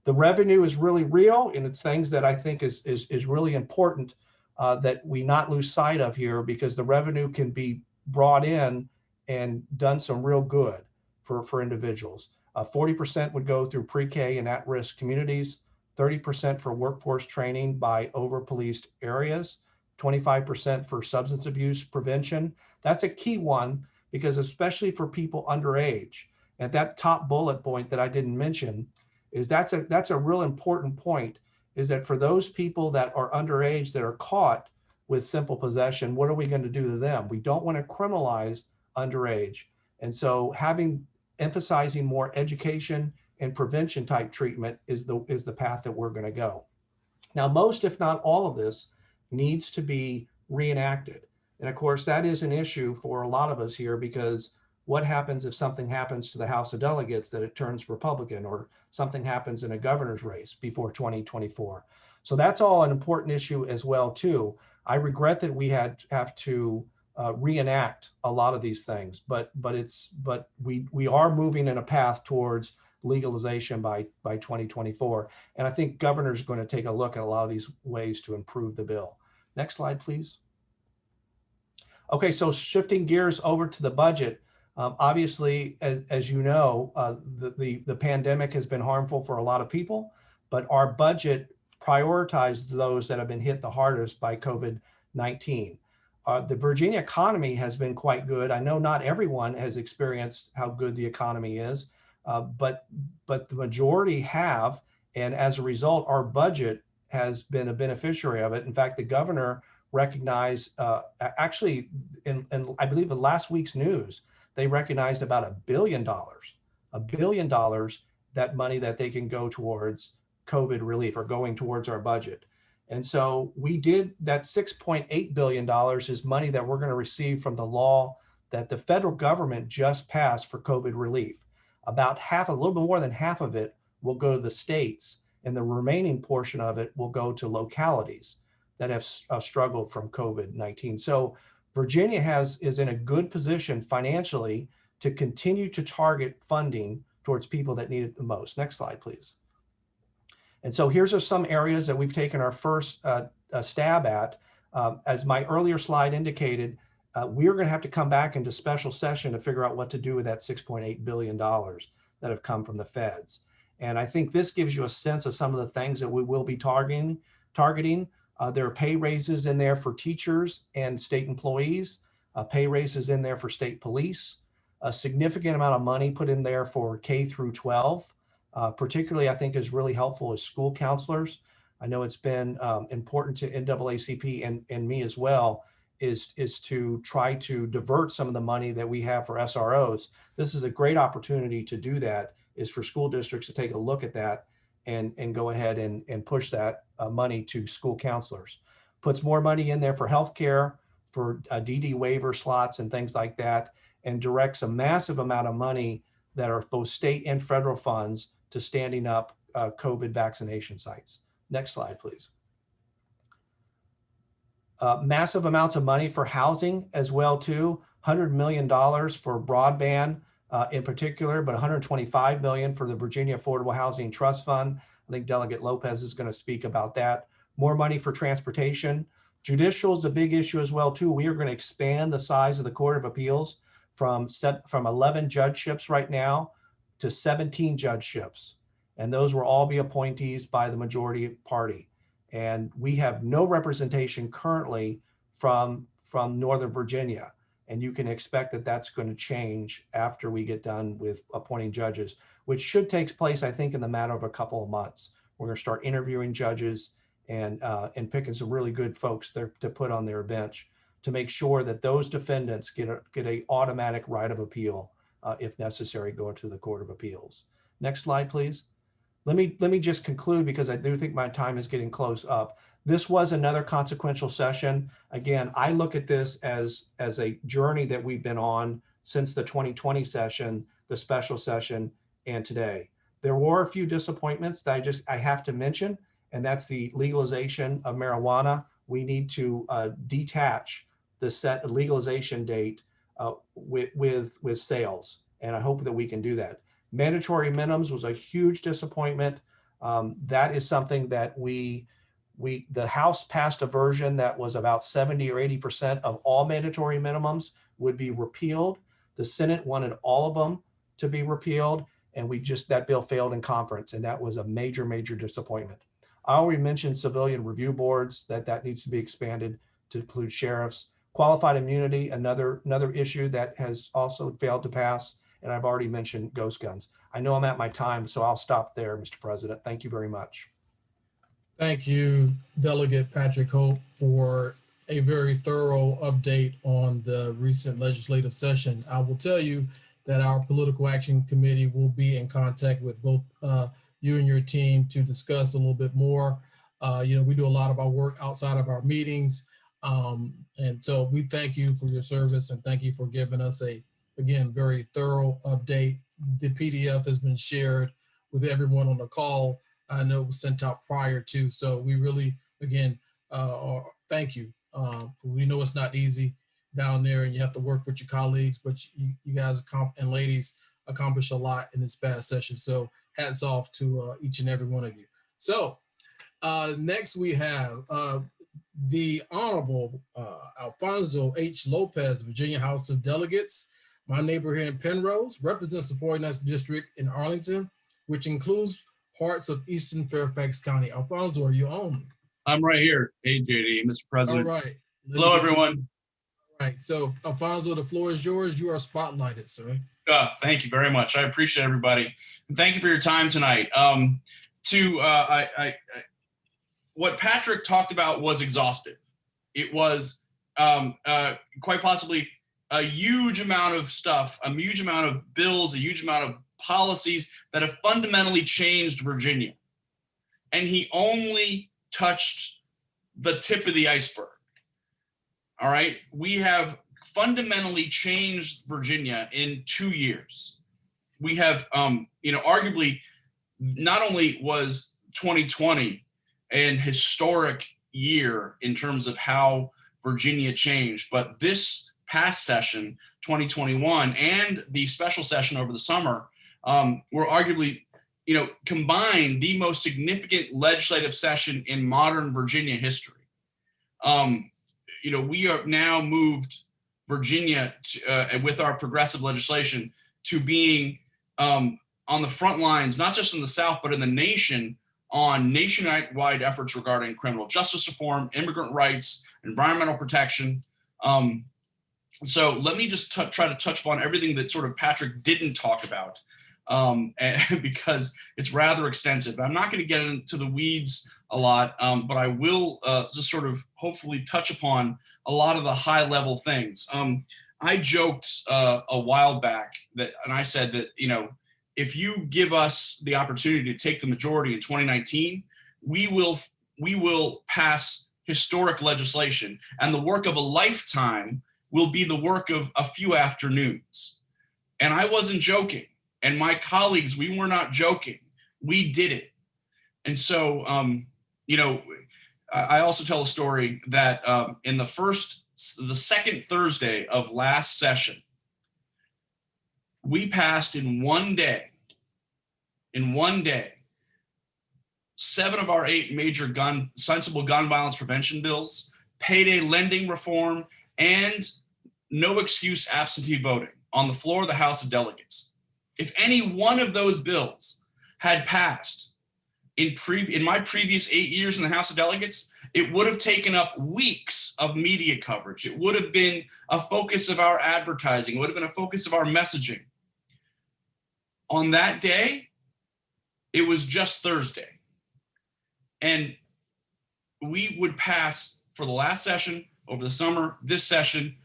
The revenue is really real, and it's things that I think is really important that we not lose sight of here, because the revenue can be brought in and done some real good for individuals. 40% would go through pre-K and at-risk communities. 30% for workforce training by over-policed areas, 25% for substance abuse prevention. That's a key one because especially for people underage, at that top bullet point that I didn't mention, is that's a real important point, is that for those people that are underage that are caught with simple possession, what are we going to do to them? We don't want to criminalize underage. And so emphasizing more education and prevention type treatment is the path that we're going to go. Now, most, if not all of this needs to be reenacted. And of course, that is an issue for a lot of us here, because what happens if something happens to the House of Delegates that it turns Republican, or something happens in a governor's race before 2024? So that's all an important issue as well too. I regret that we have to reenact a lot of these things, but we are moving in a path towards legalization by 2024. And I think governor's going to take a look at a lot of these ways to improve the bill. Next slide, please. Okay, so shifting gears over to the budget. Obviously, as you know, the pandemic has been harmful for a lot of people, but our budget prioritized those that have been hit the hardest by COVID-19. The Virginia economy has been quite good. I know not everyone has experienced how good the economy is, but the majority have, and as a result, our budget has been a beneficiary of it. In fact, the governor recognized, actually, in I believe in last week's news, they recognized about $1 billion, that money that they can go towards COVID relief, or going towards our budget. And so we did that. $6.8 billion is money that we're going to receive from the law that the federal government just passed for COVID relief. About half, a little bit more than half of it will go to the states, and the remaining portion of it will go to localities that have struggled from COVID-19. So Virginia is in a good position financially to continue to target funding towards people that need it the most. Next slide, please. And so here's some areas that we've taken our first stab at. As my earlier slide indicated, we're going to have to come back into special session to figure out what to do with that $6.8 billion that have come from the feds. And I think this gives you a sense of some of the things that we will be targeting. There are pay raises in there for teachers and state employees, pay raises in there for state police, a significant amount of money put in there for K through 12. Particularly, I think is really helpful is school counselors. I know it's been important to NAACP and me as well, is to try to divert some of the money that we have for SROs. This is a great opportunity to do that, is for school districts to take a look at that and go ahead and push that money to school counselors. Puts more money in there for healthcare, for DD waiver slots and things like that, and directs a massive amount of money that are both state and federal funds to standing up COVID vaccination sites. Next slide, please. Massive amounts of money for housing as well too. $100 million for broadband in particular, but $125 million for the Virginia Affordable Housing Trust Fund. I think Delegate Lopez is going to speak about that. More money for transportation. Judicial is a big issue as well too. We are going to expand the size of the Court of Appeals from 11 judgeships right now to 17 judgeships. And those will all be appointees by the majority party. And we have no representation currently from Northern Virginia. And you can expect that that's going to change after we get done with appointing judges, which should take place, I think, in the matter of a couple of months. We're going to start interviewing judges and picking some really good folks there to put on their bench to make sure that those defendants get a automatic right of appeal, if necessary, going to the Court of Appeals. Next slide, please. Let me just conclude, because I do think my time is getting close up. This was another consequential session. Again, I look at this as a journey that we've been on since the 2020 session, the special session, and today. There were a few disappointments that I have to mention, and that's the legalization of marijuana. We need to detach the set legalization date with sales, and I hope that we can do that. Mandatory minimums was a huge disappointment. That is something that the House passed a version that was about 70 or 80% of all mandatory minimums would be repealed. The Senate wanted all of them to be repealed, and that bill failed in conference, and that was a major, major disappointment. I already mentioned civilian review boards, that needs to be expanded to include sheriffs. Qualified immunity, another issue that has also failed to pass. And I've already mentioned ghost guns. I know I'm at my time, so I'll stop there, Mr. President. Thank you very much. Thank you, Delegate Patrick Hope, for a very thorough update on the recent legislative session. I will tell you that our Political Action Committee will be in contact with both you and your team to discuss a little bit more. We do a lot of our work outside of our meetings. And so we thank you for your service and thank you for giving us again, very thorough update. The PDF has been shared with everyone on the call. I know it was sent out prior to, so we really, again, thank you. We know it's not easy down there and you have to work with your colleagues, but you guys and ladies accomplished a lot in this past session. So hats off to each and every one of you. So next we have the Honorable Alfonso H. Lopez, Virginia House of Delegates. My neighbor here in Penrose represents the 49th District in Arlington, which includes parts of Eastern Fairfax County. Alfonso, are you on? I'm right here. Hey, JD, Mr. President. All right. Hello, everyone. All right. So, Alfonso, the floor is yours. You are spotlighted, sir. Thank you very much. I appreciate everybody. And thank you for your time tonight. What Patrick talked about was exhaustive. It was quite possibly a huge amount of stuff, a huge amount of bills, a huge amount of policies that have fundamentally changed Virginia. And he only touched the tip of the iceberg. All right. We have fundamentally changed Virginia in 2 years. We have, arguably, not only was 2020 an historic year in terms of how Virginia changed, but this past session, 2021, and the special session over the summer were arguably, combined the most significant legislative session in modern Virginia history. We have now moved Virginia with our progressive legislation to being on the front lines, not just in the South, but in the nation, on nationwide efforts regarding criminal justice reform, immigrant rights, environmental protection. So let me just try to touch upon everything that sort of Patrick didn't talk about, because it's rather extensive. I'm not going to get into the weeds a lot, but I will just sort of hopefully touch upon a lot of the high level things. I joked a while back and I said that, if you give us the opportunity to take the majority in 2019, we will pass historic legislation, and the work of a lifetime will be the work of a few afternoons. And I wasn't joking. And my colleagues, we were not joking. We did it. And so, I also tell a story that in the second Thursday of last session, we passed in one day, 7 of our 8 major sensible gun violence prevention bills, payday lending reform, and no excuse absentee voting on the floor of the House of Delegates. If any one of those bills had passed in my previous 8 years in the House of Delegates, it would have taken up weeks of media coverage. It would have been a focus of our advertising. It would have been a focus of our messaging. On that day, it was just Thursday. And we would pass for the last session, over the summer, this session,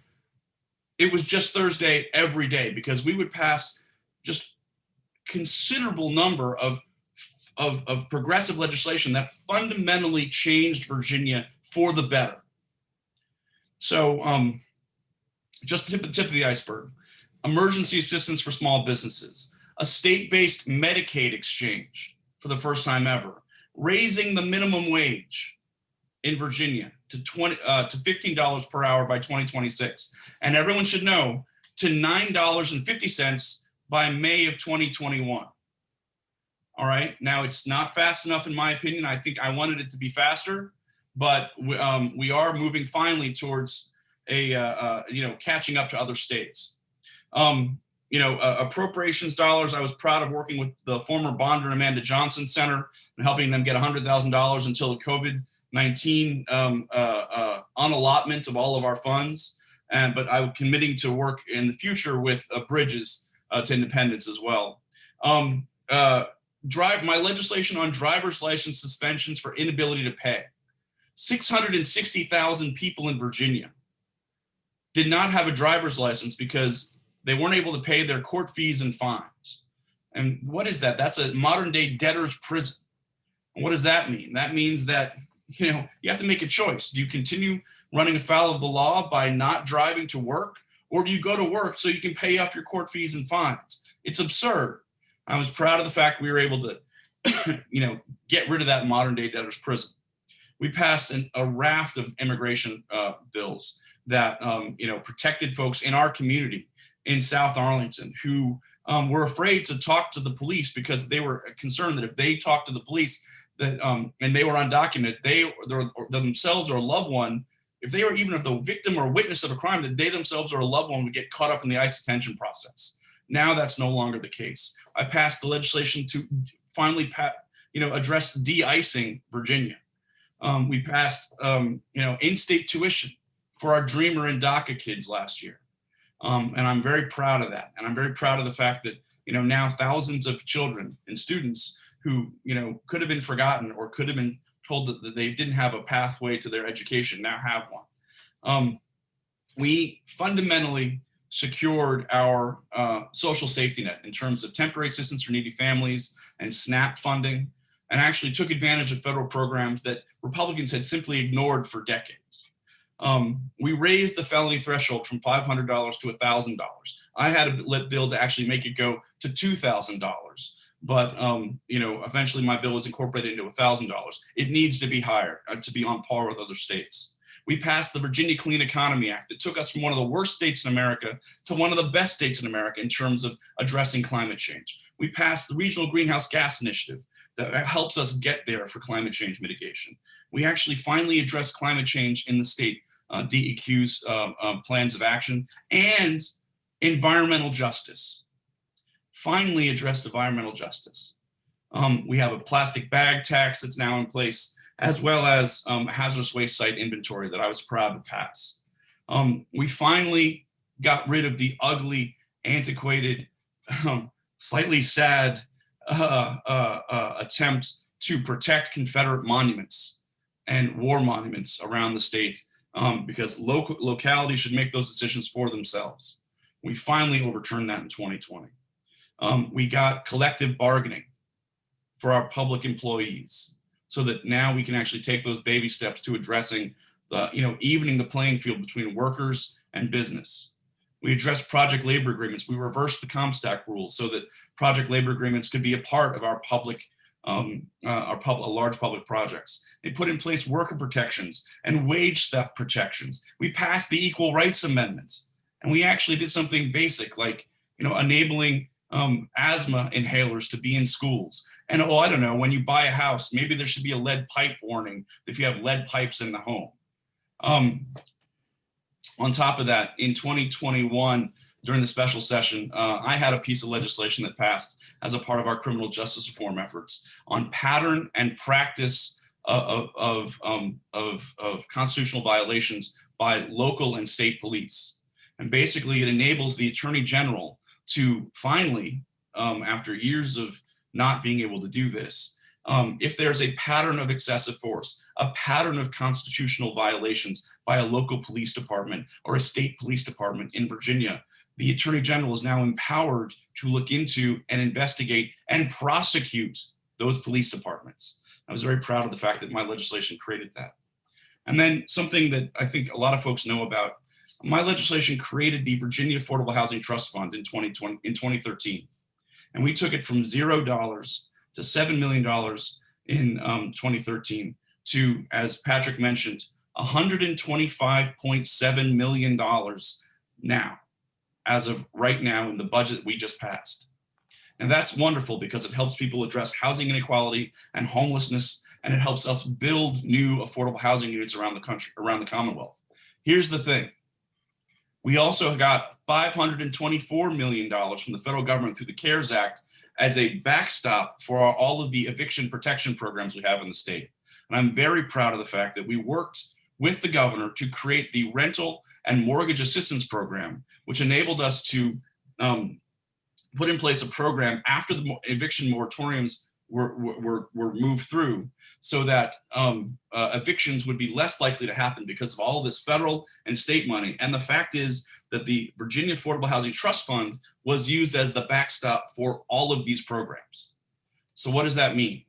it was just Thursday every day, because we would pass just considerable number of progressive legislation that fundamentally changed Virginia for the better. So just the tip of the iceberg. Emergency assistance for small businesses, a state-based Medicaid exchange for the first time ever, raising the minimum wage in Virginia to $15 per hour by 2026. And everyone should know, to $9.50 by May of 2021. All right, now it's not fast enough in my opinion. I think I wanted it to be faster, but we are moving finally towards catching up to other states. appropriations dollars. I was proud of working with the former Bonder and Amanda Johnson Center and helping them get $100,000 until the COVID-19 unallotment of all of our funds. But I'm committing to work in the future with Bridges to Independence as well. My legislation on driver's license suspensions for inability to pay. 660,000 people in Virginia did not have a driver's license because they weren't able to pay their court fees and fines. And what is that? That's a modern day debtor's prison. And what does that mean? That means that, you have to make a choice. Do you continue running afoul of the law by not driving to work, or do you go to work so you can pay off your court fees and fines? It's absurd. I was proud of the fact we were able to, get rid of that modern day debtor's prison. We passed a raft of immigration bills that, protected folks in our community in South Arlington who were afraid to talk to the police because they were concerned that if they talked to the police that and they were undocumented, they themselves or a loved one, if they were even the victim or witness of a crime, that they themselves or a loved one would get caught up in the ICE detention process. Now that's no longer the case. I passed the legislation to finally address de-icing Virginia. We passed in-state tuition for our Dreamer and DACA kids last year. And I'm very proud of that. And I'm very proud of the fact that, now thousands of children and students who, could have been forgotten or could have been told that they didn't have a pathway to their education now have one. We fundamentally secured our social safety net in terms of temporary assistance for needy families and SNAP funding, and actually took advantage of federal programs that Republicans had simply ignored for decades. We raised the felony threshold from $500 to $1,000. I had a bill to actually make it go to $2,000, but eventually my bill was incorporated into $1,000. It needs to be higher to be on par with other states. We passed the Virginia Clean Economy Act that took us from one of the worst states in America to one of the best states in America in terms of addressing climate change. We passed the Regional Greenhouse Gas Initiative that helps us get there for climate change mitigation. We actually finally addressed climate change in the state, DEQ's plans of action, and environmental justice. Finally addressed environmental justice. We have a plastic bag tax that's now in place, as well as a hazardous waste site inventory that I was proud to pass. We finally got rid of the ugly, antiquated, slightly sad attempt to protect Confederate monuments and war monuments around the state because localities should make those decisions for themselves. We finally overturned that in 2020. We got collective bargaining for our public employees so that now we can actually take those baby steps to addressing the, evening the playing field between workers and business. We addressed project labor agreements. We reversed the Comstock rules so that project labor agreements could be a part of our public, large public projects. They put in place worker protections and wage theft protections. We passed the Equal Rights Amendment, and we actually did something basic like, enabling asthma inhalers to be in schools. And I don't know, when you buy a house, maybe there should be a lead pipe warning if you have lead pipes in the home. On top of that, in 2021, during the special session, I had a piece of legislation that passed as a part of our criminal justice reform efforts on pattern and practice of constitutional violations by local and state police. And basically, it enables the Attorney General to finally, after years of not being able to do this, if there's a pattern of excessive force, a pattern of constitutional violations by a local police department or a state police department in Virginia, the Attorney General is now empowered to look into and investigate and prosecute those police departments. I was very proud of the fact that my legislation created that. And then something that I think a lot of folks know about, my legislation created the Virginia Affordable Housing Trust Fund in 2013. And we took it from $0 to $7 million in 2013 to, as Patrick mentioned, $125.7 million now, as of right now in the budget we just passed. And that's wonderful because it helps people address housing inequality and homelessness, and it helps us build new affordable housing units around the country, around the Commonwealth. Here's the thing. We also got $524 million from the federal government through the CARES Act as a backstop for all of the eviction protection programs we have in the state. And I'm very proud of the fact that we worked with the governor to create the rental and mortgage assistance program, which enabled us to put in place a program after the eviction moratoriums were moved through, so that evictions would be less likely to happen because of all of this federal and state money. And the fact is that the Virginia Affordable Housing Trust Fund was used as the backstop for all of these programs. So what does that mean?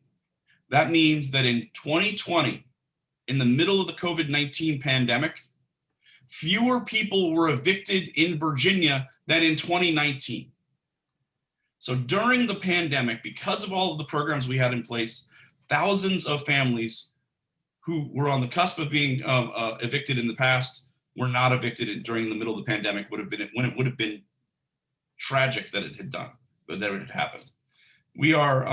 That means that in 2020, in the middle of the COVID-19 pandemic, fewer people were evicted in Virginia than in 2019. So during the pandemic, because of all of the programs we had in place, thousands of families who were on the cusp of being evicted in the past were not evicted during the middle of the pandemic, when it would have been tragic that it had done, but that it had happened. We are,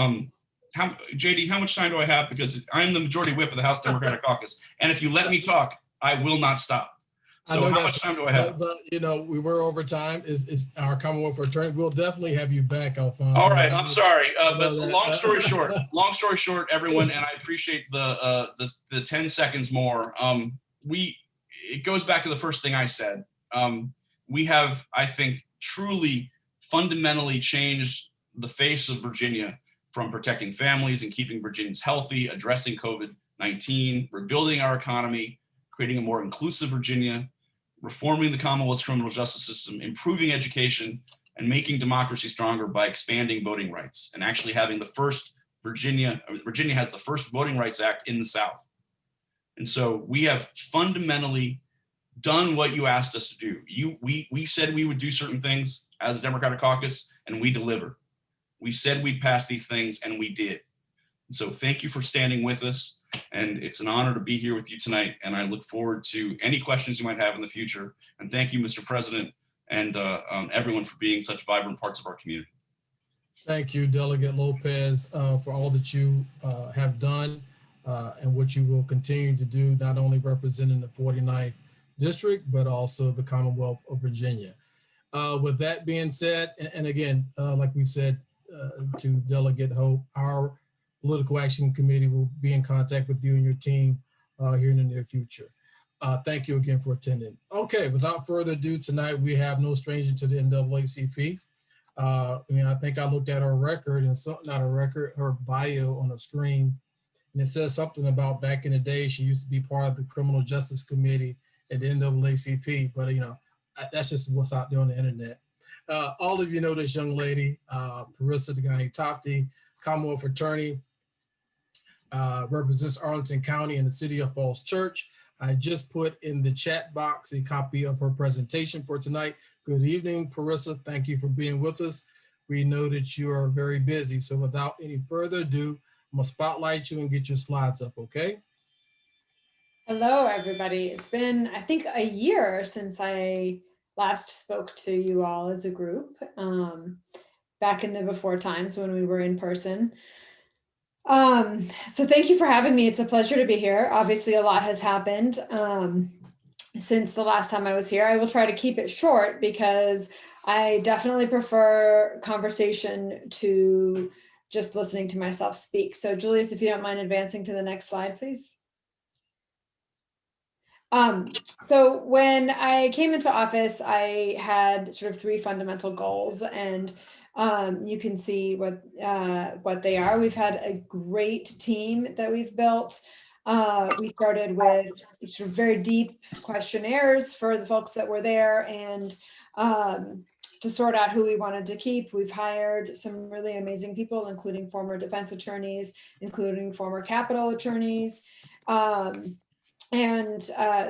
JD, how much time do I have? Because I'm the majority whip of the House Democratic Caucus. And if you let me talk, I will not stop. So how much time do I have? But you know, we were over time. Is our Commonwealth attorney? We'll definitely have you back, Alfonso. All right, I'm sorry, but long story short, everyone, and I appreciate the 10 seconds more. It goes back to the first thing I said. We have, I think, truly fundamentally changed the face of Virginia, from protecting families and keeping Virginians healthy, addressing COVID-19, rebuilding our economy, creating a more inclusive Virginia, reforming the Commonwealth's criminal justice system, improving education, and making democracy stronger by expanding voting rights, and actually having the first Virginia has the first Voting Rights Act in the South. And so we have fundamentally done what you asked us to do. We said we would do certain things as a Democratic caucus, and we delivered. We said we'd pass these things, and we did. And so thank you for standing with us. And it's an honor to be here with you tonight. And I look forward to any questions you might have in the future. And thank you, Mr. President, and everyone for being such vibrant parts of our community. Thank you, Delegate Lopez, for all that you have done and what you will continue to do, not only representing the 49th District, but also the Commonwealth of Virginia. With that being said, and again, like we said to Delegate Hope, our Political Action Committee will be in contact with you and your team here in the near future. Thank you again for attending. Okay, without further ado, tonight we have no stranger to the NAACP. I think I looked at her record, and not a record, her bio on the screen, and it says something about back in the day she used to be part of the Criminal Justice Committee at the NAACP, but that's just what's out there on the internet. All of you know this young lady, Parisa Dehghani-Tafti, Commonwealth Attorney, represents Arlington County and the City of Falls Church. I just put in the chat box a copy of her presentation for tonight. Good evening, Parisa. Thank you for being with us. We know that you are very busy, so without any further ado, I'm gonna spotlight you and get your slides up, okay? Hello, everybody. It's been, I think, a year since I last spoke to you all as a group, back in the before times when we were in person. So thank you for having me. It's a pleasure to be here. Obviously, a lot has happened since the last time I was here. I will try to keep it short because I definitely prefer conversation to just listening to myself speak. So Julius, if you don't mind advancing to the next slide, please. So when I came into office, I had sort of three fundamental goals, and you can see what they are. We've had a great team that we've built. We started with sort of very deep questionnaires for the folks that were there, and to sort out who we wanted to keep. We've hired some really amazing people, including former defense attorneys, including former Capitol attorneys, and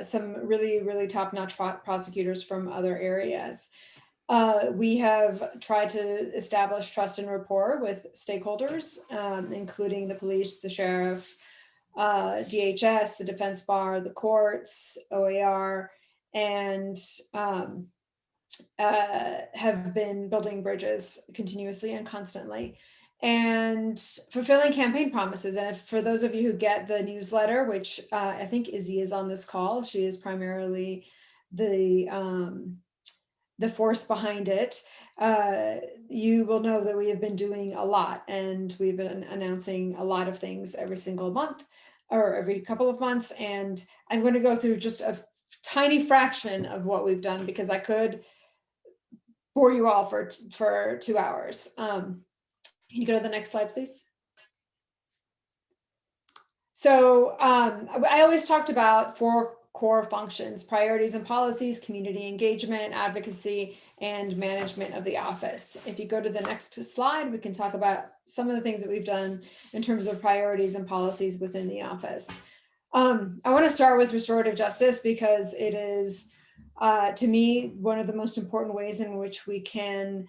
some really, really top-notch prosecutors from other areas. We have tried to establish trust and rapport with stakeholders, including the police, the sheriff, DHS, the defense bar, the courts, OAR, and have been building bridges continuously and constantly, and fulfilling campaign promises. And for those of you who get the newsletter, which I think Izzy is on this call, she is primarily the the force behind it, you will know that we have been doing a lot, and we've been announcing a lot of things every single month or every couple of months. And I'm going to go through just a tiny fraction of what we've done, because I could bore you all for 2 hours. Can you go to the next slide, please? So I always talked about 4 core functions: priorities and policies, community engagement, advocacy, and management of the office. If you go to the next slide, we can talk about some of the things that we've done in terms of priorities and policies within the office. I want to start with restorative justice, because it is, to me, one of the most important ways in which we can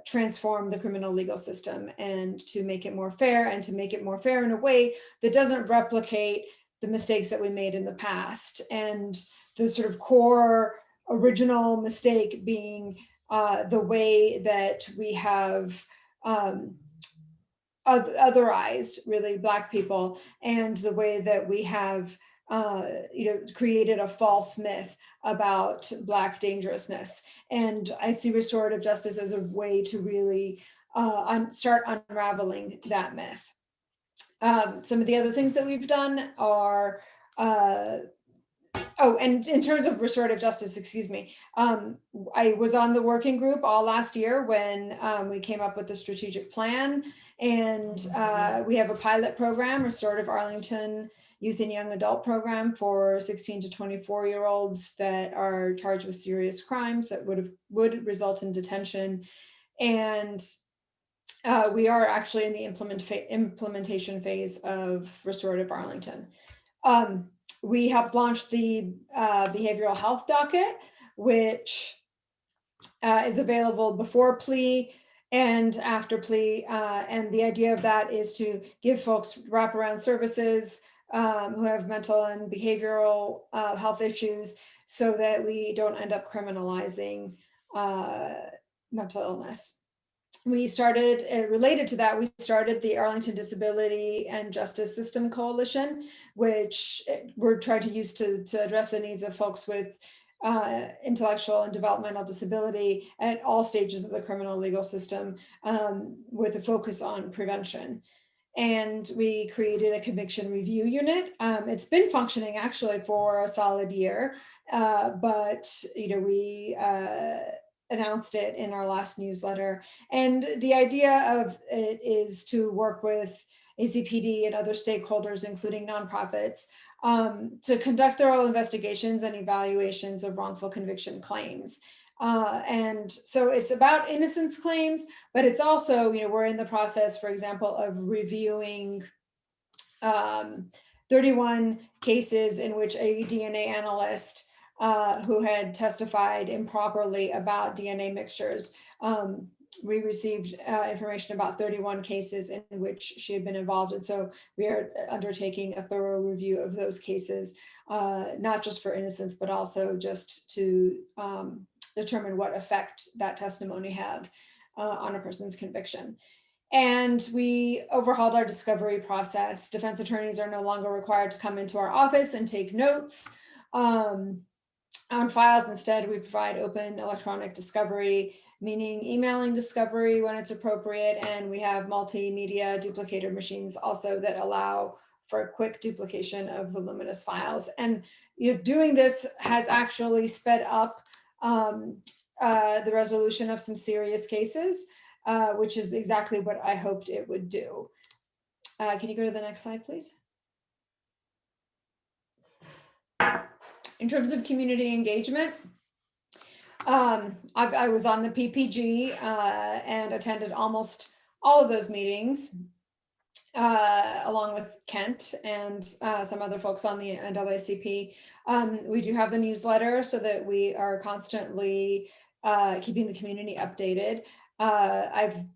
transform the criminal legal system, and to make it more fair, and to make it more fair in a way that doesn't replicate the mistakes that we made in the past. And the sort of core original mistake being the way that we have otherized really Black people, and the way that we have created a false myth about Black dangerousness. And I see restorative justice as a way to really start unraveling that myth. Some of the other things that we've done are, and in terms of restorative justice, excuse me, I was on the working group all last year when we came up with the strategic plan. And we have a pilot program, Restorative Arlington Youth and Young Adult Program, for 16 to 24-year-olds that are charged with serious crimes that would result in detention. And we are actually in the implementation phase of Restorative Arlington. We helped launch the behavioral health docket, which is available before plea and after plea. And the idea of that is to give folks wraparound services who have mental and behavioral health issues, so that we don't end up criminalizing mental illness. We started, related to that, we started the Arlington Disability and Justice System Coalition, which we're trying to use to address the needs of folks with intellectual and developmental disability at all stages of the criminal legal system, with a focus on prevention. And we created a conviction review unit. It's been functioning actually for a solid year, but we announced it in our last newsletter. And the idea of it is to work with ACPD and other stakeholders, including nonprofits, to conduct thorough investigations and evaluations of wrongful conviction claims. And so it's about innocence claims, but it's also, we're in the process, for example, of reviewing 31 cases in which a DNA analyst who had testified improperly about DNA mixtures. We received information about 31 cases in which she had been involved. And so we are undertaking a thorough review of those cases, not just for innocence, but also just to determine what effect that testimony had on a person's conviction. And we overhauled our discovery process. Defense attorneys are no longer required to come into our office and take notes on files. Instead, we provide open electronic discovery, meaning emailing discovery when it's appropriate. And we have multimedia duplicator machines also that allow for quick duplication of voluminous files. And doing this has actually sped up the resolution of some serious cases, which is exactly what I hoped it would do. Can you go to the next slide, please? In terms of community engagement, I was on the PPG and attended almost all of those meetings, along with Kent and some other folks on the NAACP. We do have the newsletter so that we are constantly keeping the community updated. I'm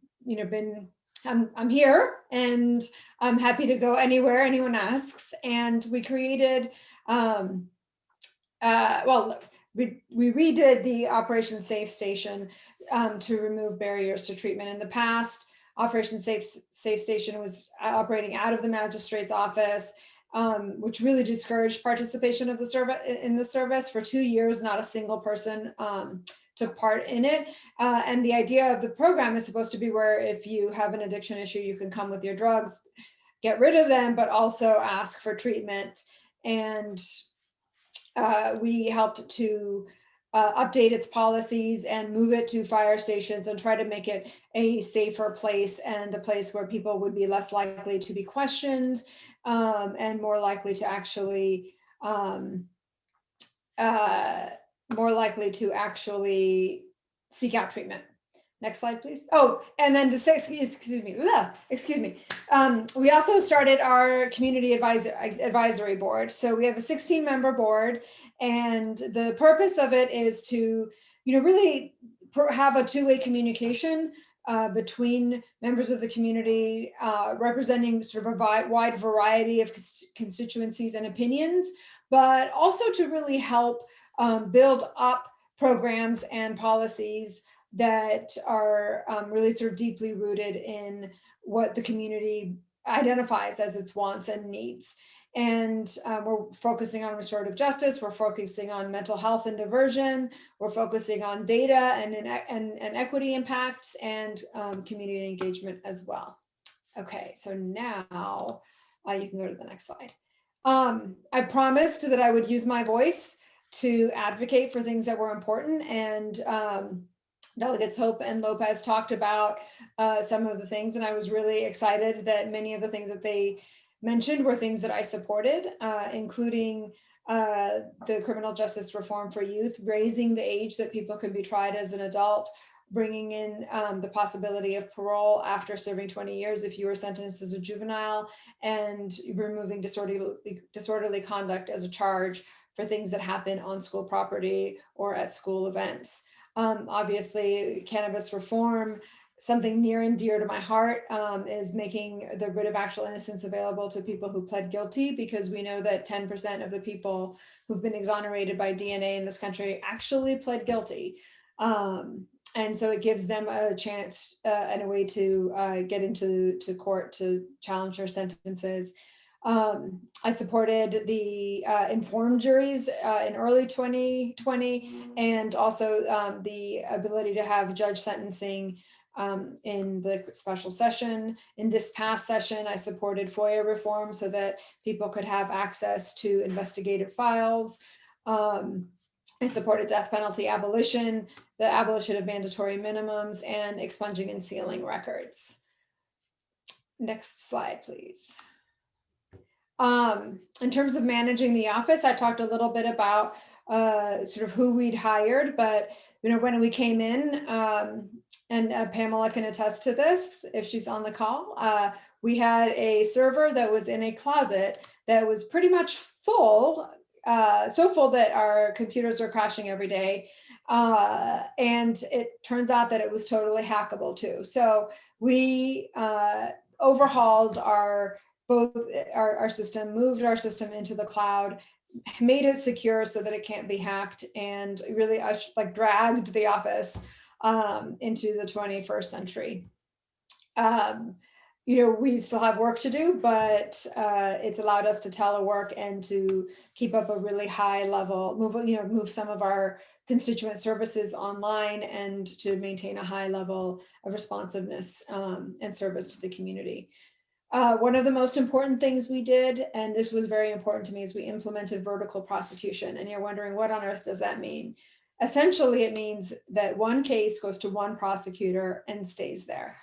here and I'm happy to go anywhere anyone asks. And we created, we redid the Operation Safe Station to remove barriers to treatment. In the past, Operation Safe Station was operating out of the magistrate's office, which really discouraged participation of the service. For 2 years, not a single person took part in it. And the idea of the program is supposed to be where if you have an addiction issue, you can come with your drugs, get rid of them, but also ask for treatment. And we helped to update its policies and move it to fire stations and try to make it a safer place and a place where people would be less likely to be questioned and more likely to actually seek out treatment. Next slide, please. Oh, and then excuse me. We also started our community advisory board. So we have a 16-member board, and the purpose of it is to, really have a two-way communication between members of the community, representing sort of a wide variety of constituencies and opinions, but also to really help build up programs and policies that are really sort of deeply rooted in what the community identifies as its wants and needs. And we're focusing on restorative justice, we're focusing on mental health and diversion, we're focusing on data and equity impacts, and community engagement as well. Okay, so now you can go to the next slide. I promised that I would use my voice to advocate for things that were important, and Delegates Hope and Lopez talked about some of the things, and I was really excited that many of the things that they mentioned were things that I supported, including the criminal justice reform for youth, raising the age that people can be tried as an adult, bringing in the possibility of parole after serving 20 years if you were sentenced as a juvenile, and removing disorderly conduct as a charge for things that happen on school property or at school events. Obviously, cannabis reform, something near and dear to my heart, is making the writ of actual innocence available to people who pled guilty, because we know that 10% of the people who've been exonerated by DNA in this country actually pled guilty. And so it gives them a chance and a way to get into court to challenge their sentences. I supported the informed juries in early 2020, and also the ability to have judge sentencing in the special session. In this past session, I supported FOIA reform so that people could have access to investigative files. I supported death penalty abolition, the abolition of mandatory minimums, and expunging and sealing records. Next slide, please. In terms of managing the office, I talked a little bit about sort of who we'd hired, but when we came in, and Pamela can attest to this if she's on the call, we had a server that was in a closet that was pretty much full, so full that our computers were crashing every day. And it turns out that it was totally hackable too. So we overhauled our system, moved our system into the cloud, made it secure so that it can't be hacked, and really dragged the office into the 21st century. We still have work to do, but it's allowed us to telework and to keep up a really high level, move some of our constituent services online, and to maintain a high level of responsiveness and service to the community. One of the most important things we did, and this was very important to me, is we implemented vertical prosecution. And you're wondering, what on earth does that mean? Essentially, it means that one case goes to one prosecutor and stays there,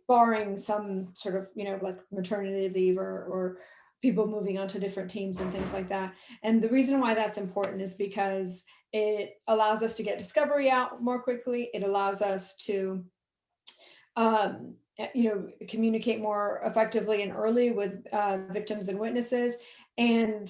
barring some sort of, like maternity leave or people moving on to different teams and things like that. And the reason why that's important is because it allows us to get discovery out more quickly. It allows us to communicate more effectively and early with victims and witnesses and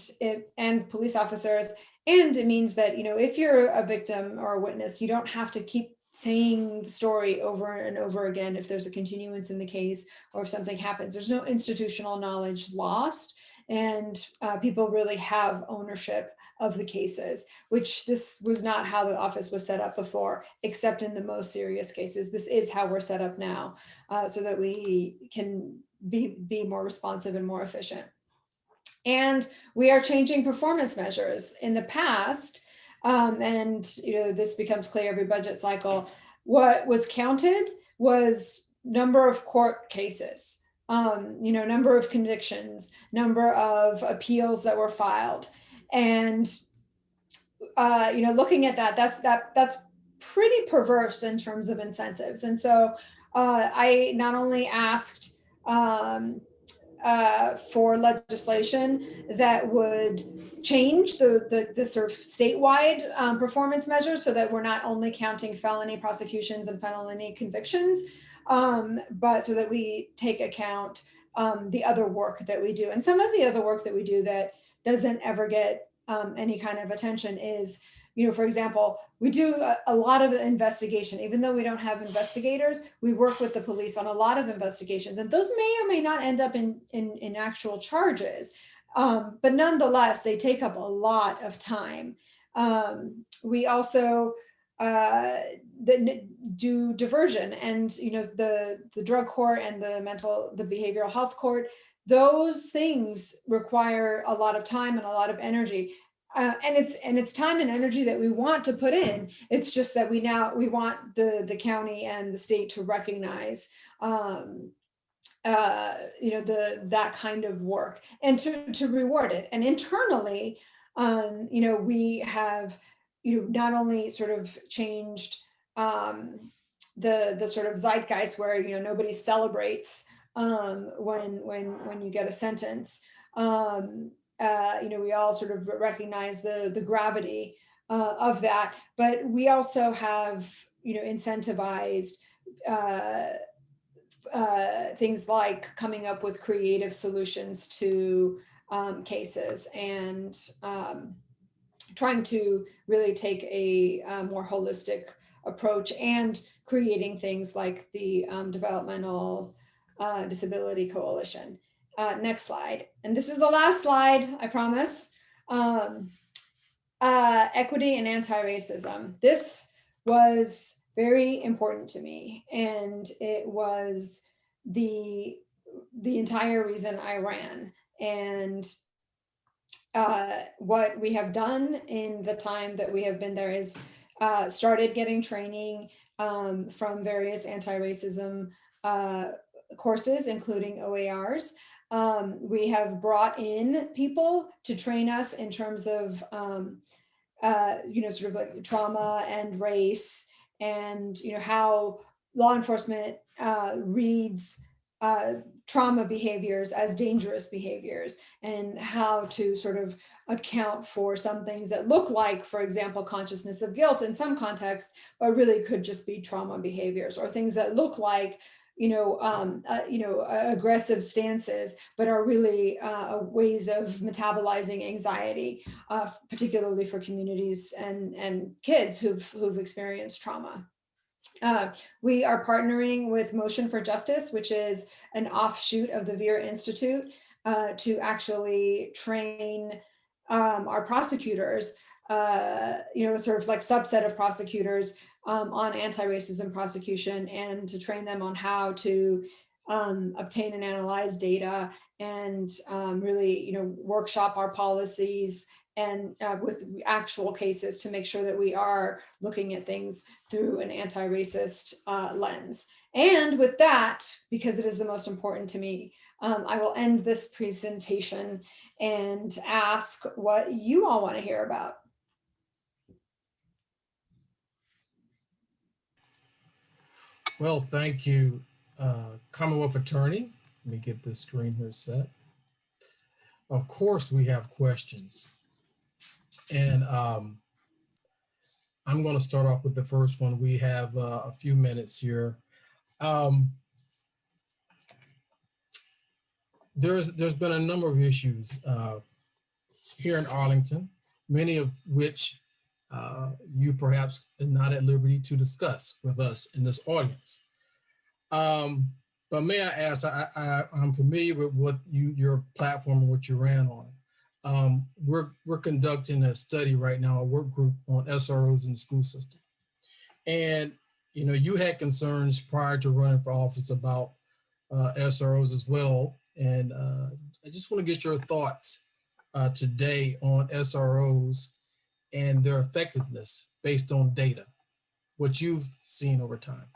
police officers. And it means that, if you're a victim or a witness, you don't have to keep saying the story over and over again if there's a continuance in the case or if something happens. There's no institutional knowledge lost, and people really have ownership of the cases, which this was not how the office was set up before, except in the most serious cases. This is how we're set up now, so that we can be more responsive and more efficient. And we are changing performance measures. In the past, And this becomes clear every budget cycle. What was counted was number of court cases, number of convictions, number of appeals that were filed, and looking at that's pretty perverse in terms of incentives. And so I not only asked for legislation that would change the sort of statewide performance measures so that we're not only counting felony prosecutions and felony convictions, but so that we take account the other work that we do. And some of the other work that we do that doesn't ever get any kind of attention is, for example, we do a lot of investigation. Even though we don't have investigators, we work with the police on a lot of investigations, and those may or may not end up in actual charges. But nonetheless, they take up a lot of time. We also do diversion, and the drug court and the behavioral health court. Those things require a lot of time and a lot of energy. And it's time and energy that we want to put in. It's just that we want the county and the state to recognize that kind of work and to reward it. And internally, we have not only sort of changed the sort of zeitgeist where nobody celebrates when you get a sentence. We all sort of recognize the gravity of that, but we also have, incentivized things like coming up with creative solutions to cases and trying to really take a more holistic approach and creating things like the Developmental Disability Coalition. Next slide. And this is the last slide, I promise. Equity and anti-racism. This was very important to me, and it was the entire reason I ran. And what we have done in the time that we have been there is started getting training from various anti-racism courses, including OARs. We have brought in people to train us in terms of, sort of like trauma and race, and how law enforcement reads trauma behaviors as dangerous behaviors, and how to sort of account for some things that look like, for example, consciousness of guilt in some contexts, but really could just be trauma behaviors, or things that look like aggressive stances, but are really ways of metabolizing anxiety, particularly for communities and kids who've experienced trauma. We are partnering with Motion for Justice, which is an offshoot of the Vera Institute, to actually train our prosecutors, sort of like subset of prosecutors on anti-racism prosecution, and to train them on how to obtain and analyze data, and really, workshop our policies and with actual cases to make sure that we are looking at things through an anti-racist lens. And with that, because it is the most important to me, I will end this presentation and ask what you all want to hear about. Well, thank you, Commonwealth Attorney. Let me get this screen here set. Of course, we have questions. And I'm going to start off with the first one. We have a few minutes here. There's been a number of issues here in Arlington, many of which you perhaps are not at liberty to discuss with us in this audience. But may I ask, I'm familiar with what your platform and what you ran on. We're conducting a study right now, a work group on SROs in the school system. And you had concerns prior to running for office about SROs as well. And I just want to get your thoughts today on SROs and their effectiveness based on data, what you've seen over time?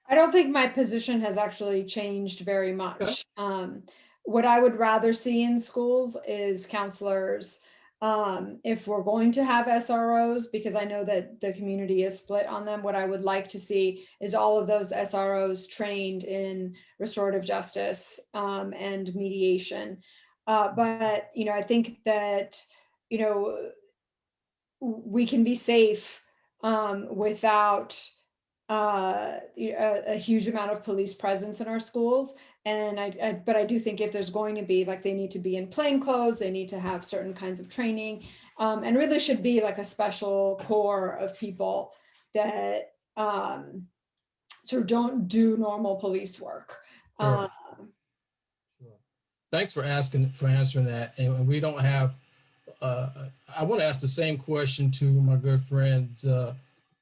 I don't think my position has actually changed very much. What I would rather see in schools is counselors. If we're going to have SROs, because I know that the community is split on them, what I would like to see is all of those SROs trained in restorative justice and mediation. But, you know, I think that, you know, we can be safe without a huge amount of police presence in our schools. And but I do think if there's going to be, like, they need to be in plain clothes, they need to have certain kinds of training, and really should be like a special core of people that sort of don't do normal police work. Sure. Thanks for answering that. And we don't have, I want to ask the same question to my good friends,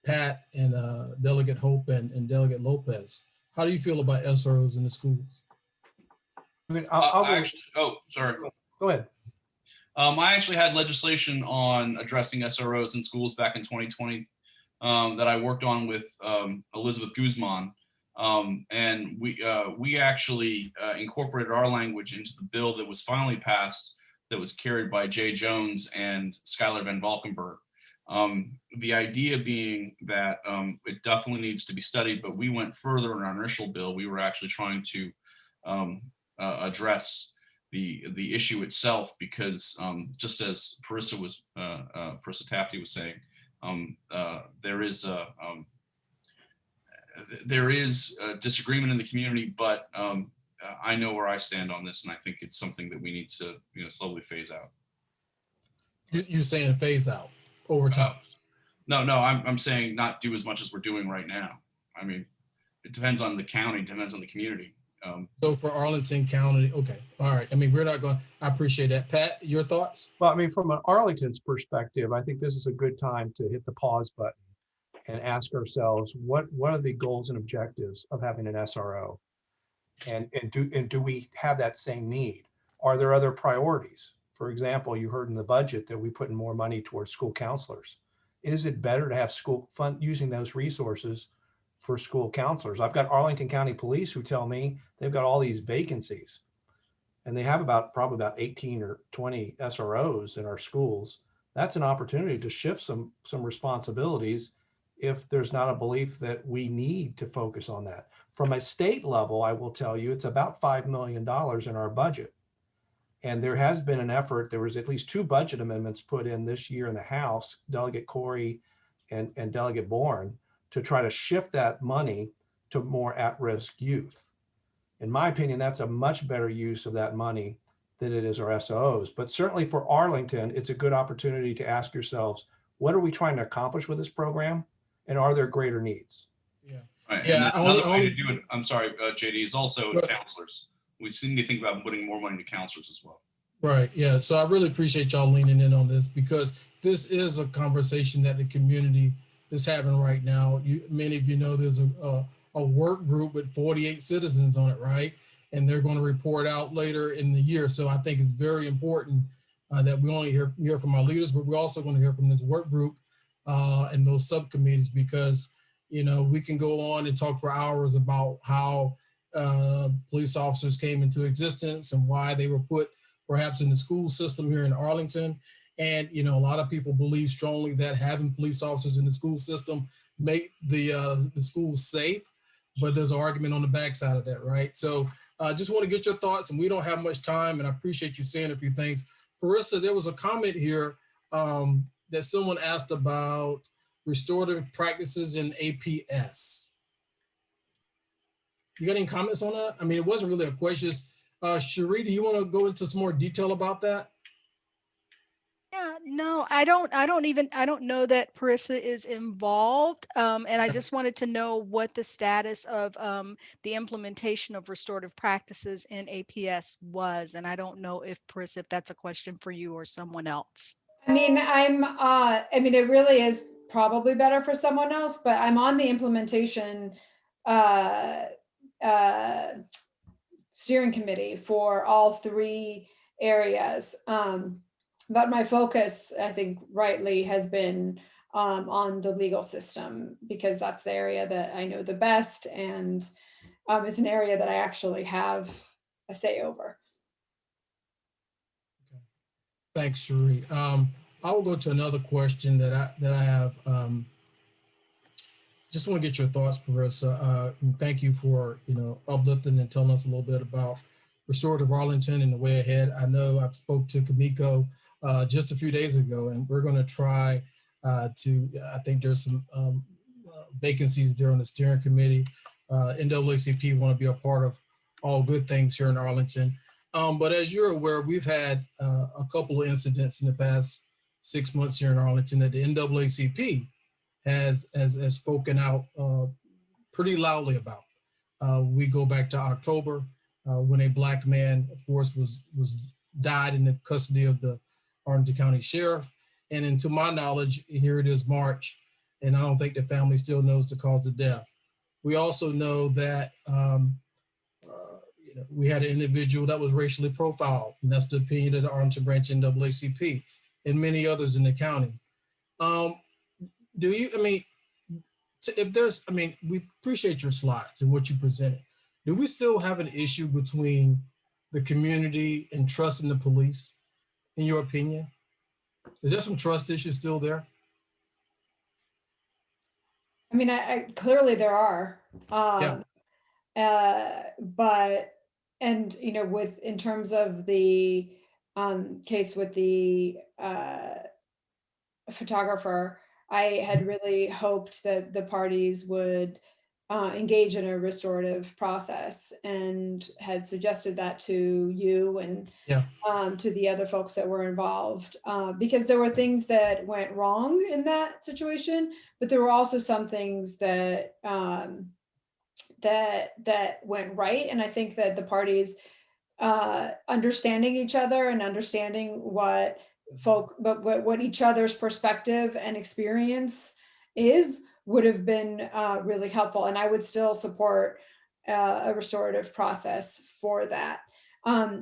Pat and Delegate Hope and Delegate Lopez. How do you feel about SROs in the schools? I mean, actually, oh, sorry. Go ahead. I actually had legislation on addressing SROs in schools back in 2020 that I worked on with Elizabeth Guzman. And we actually incorporated our language into the bill that was finally passed, that was carried by Jay Jones and Skylar Van Valkenburg. The idea being that it definitely needs to be studied, but we went further in our initial bill. We were actually trying to address the issue itself, because just as Parisa Tafti was saying, there is a disagreement in the community, but I know where I stand on this, and I think it's something that we need to, you know, slowly phase out. You're saying phase out over time? No, I'm saying not do as much as we're doing right now. I mean, it depends on the county, depends on the community. So for Arlington County, okay, all right. I mean, we're not going, I appreciate that. Pat, your thoughts? Well, I mean, from an Arlington's perspective, I think this is a good time to hit the pause button and ask ourselves, what are the goals and objectives of having an SRO? And do we have that same need? Are there other priorities? For example, you heard in the budget that we put in more money towards school counselors. Is it better to have school fund using those resources for school counselors? I've got Arlington County Police who tell me they've got all these vacancies, and they have probably about 18 or 20 SROs in our schools. That's an opportunity to shift some responsibilities if there's not a belief that we need to focus on that. From a state level, I will tell you, it's about $5 million in our budget. And there has been an effort. There was at least 2 budget amendments put in this year in the House, Delegate Corey and Delegate Bourne, to try to shift that money to more at-risk youth. In my opinion, that's a much better use of that money than it is our SOs. But certainly for Arlington, it's a good opportunity to ask yourselves, what are we trying to accomplish with this program? And are there greater needs? Yeah. Right. Yeah. And another way to do it, I'm sorry, JD, is also counselors. We seem to think about putting more money to counselors as well. Right. Yeah. So I really appreciate y'all leaning in on this, because this is a conversation that the community is having right now. Many of you know there's a work group with 48 citizens on it, right? And they're going to report out later in the year. So I think it's very important that we only hear from our leaders, but we're also going to hear from this work group and those subcommittees, because, you know, we can go on and talk for hours about how police officers came into existence and why they were put perhaps in the school system here in Arlington. And, you know, a lot of people believe strongly that having police officers in the school system make the schools safe, but there's an argument on the backside of that, right? So I just want to get your thoughts, and we don't have much time, and I appreciate you saying a few things. Parisa, there was a comment here that someone asked about restorative practices in APS. You got any comments on that? I mean, it wasn't really a question. Cherie, do you want to go into some more detail about that? Yeah, no, I don't know that Parisa is involved. And I just wanted to know what the status of the implementation of restorative practices in APS was. And I don't know if Parisa, if that's a question for you or someone else. I mean, I mean, it really is probably better for someone else, but I'm on the implementation steering committee for all 3 areas. but my focus, I think rightly, has been on the legal system, because that's the area that I know the best, and it's an area that I actually have a say over. Thanks, Cherie. I will go to another question that I have. Just want to get your thoughts, Parisa. And thank you for uplifting and telling us a little bit about Restorative Arlington and the way ahead. I know I've spoke to Kamiko just a few days ago, and we're going to try to. I think there's some vacancies there on the steering committee. NAACP want to be a part of all good things here in Arlington. But as you're aware, we've had a couple of incidents in the past 6 months here in Arlington that the NAACP has spoken out pretty loudly about. We go back to October when a Black man, of course, was died in the custody of the Arlington County Sheriff. And then to my knowledge, here it is March, and I don't think the family still knows the cause of death. We also know that we had an individual that was racially profiled, and that's the opinion of the Arlington branch NAACP and many others in the county. We appreciate your slides and what you presented. Do we still have an issue between the community and trust in the police, in your opinion? Is there some trust issues still there? I mean, I clearly there are, but, and, in terms of the case with the photographer, I had really hoped that the parties would engage in a restorative process, and had suggested that to you and to the other folks that were involved, because there were things that went wrong in that situation, but there were also some things that that went right. And I think that the parties understanding each other and understanding what each other's perspective and experience is would have been really helpful. And I would still support a restorative process for that.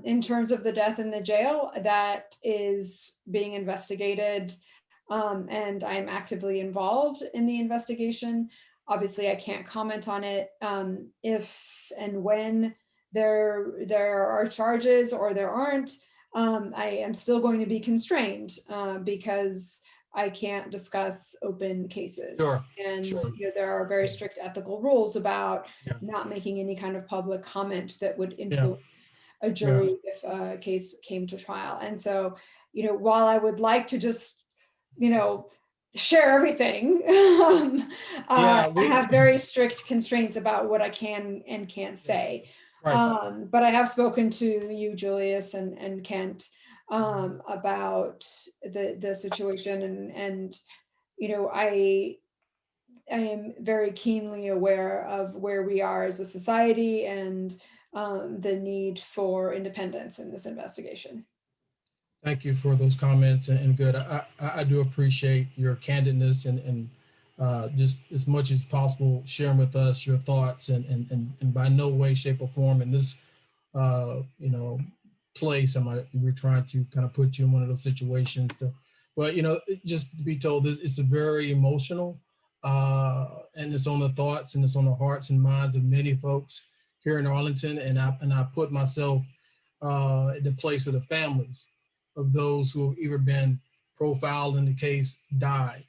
In terms of the death in the jail, that is being investigated, and I'm actively involved in the investigation. Obviously, I can't comment on it. If and when there are charges or there aren't, I am still going to be constrained because I can't discuss open cases. And there are very strict ethical rules about not making any kind of public comment that would influence a jury if a case came to trial. And so, while I would like to just, share everything, I have very strict constraints about what I can and can't say. But I have spoken to you, Julius, and Kent, about the situation, and I am very keenly aware of where we are as a society and the need for independence in this investigation. Thank you for those comments, and good. I do appreciate your candidness and just as much as possible sharing with us your thoughts, and by no way, shape, or form in this place we're trying to kind of put you in one of those situations but just to be told, it's a very emotional and it's on the thoughts and it's on the hearts and minds of many folks here in Arlington, and I put myself in the place of the families of those who have either been profiled in the case, died.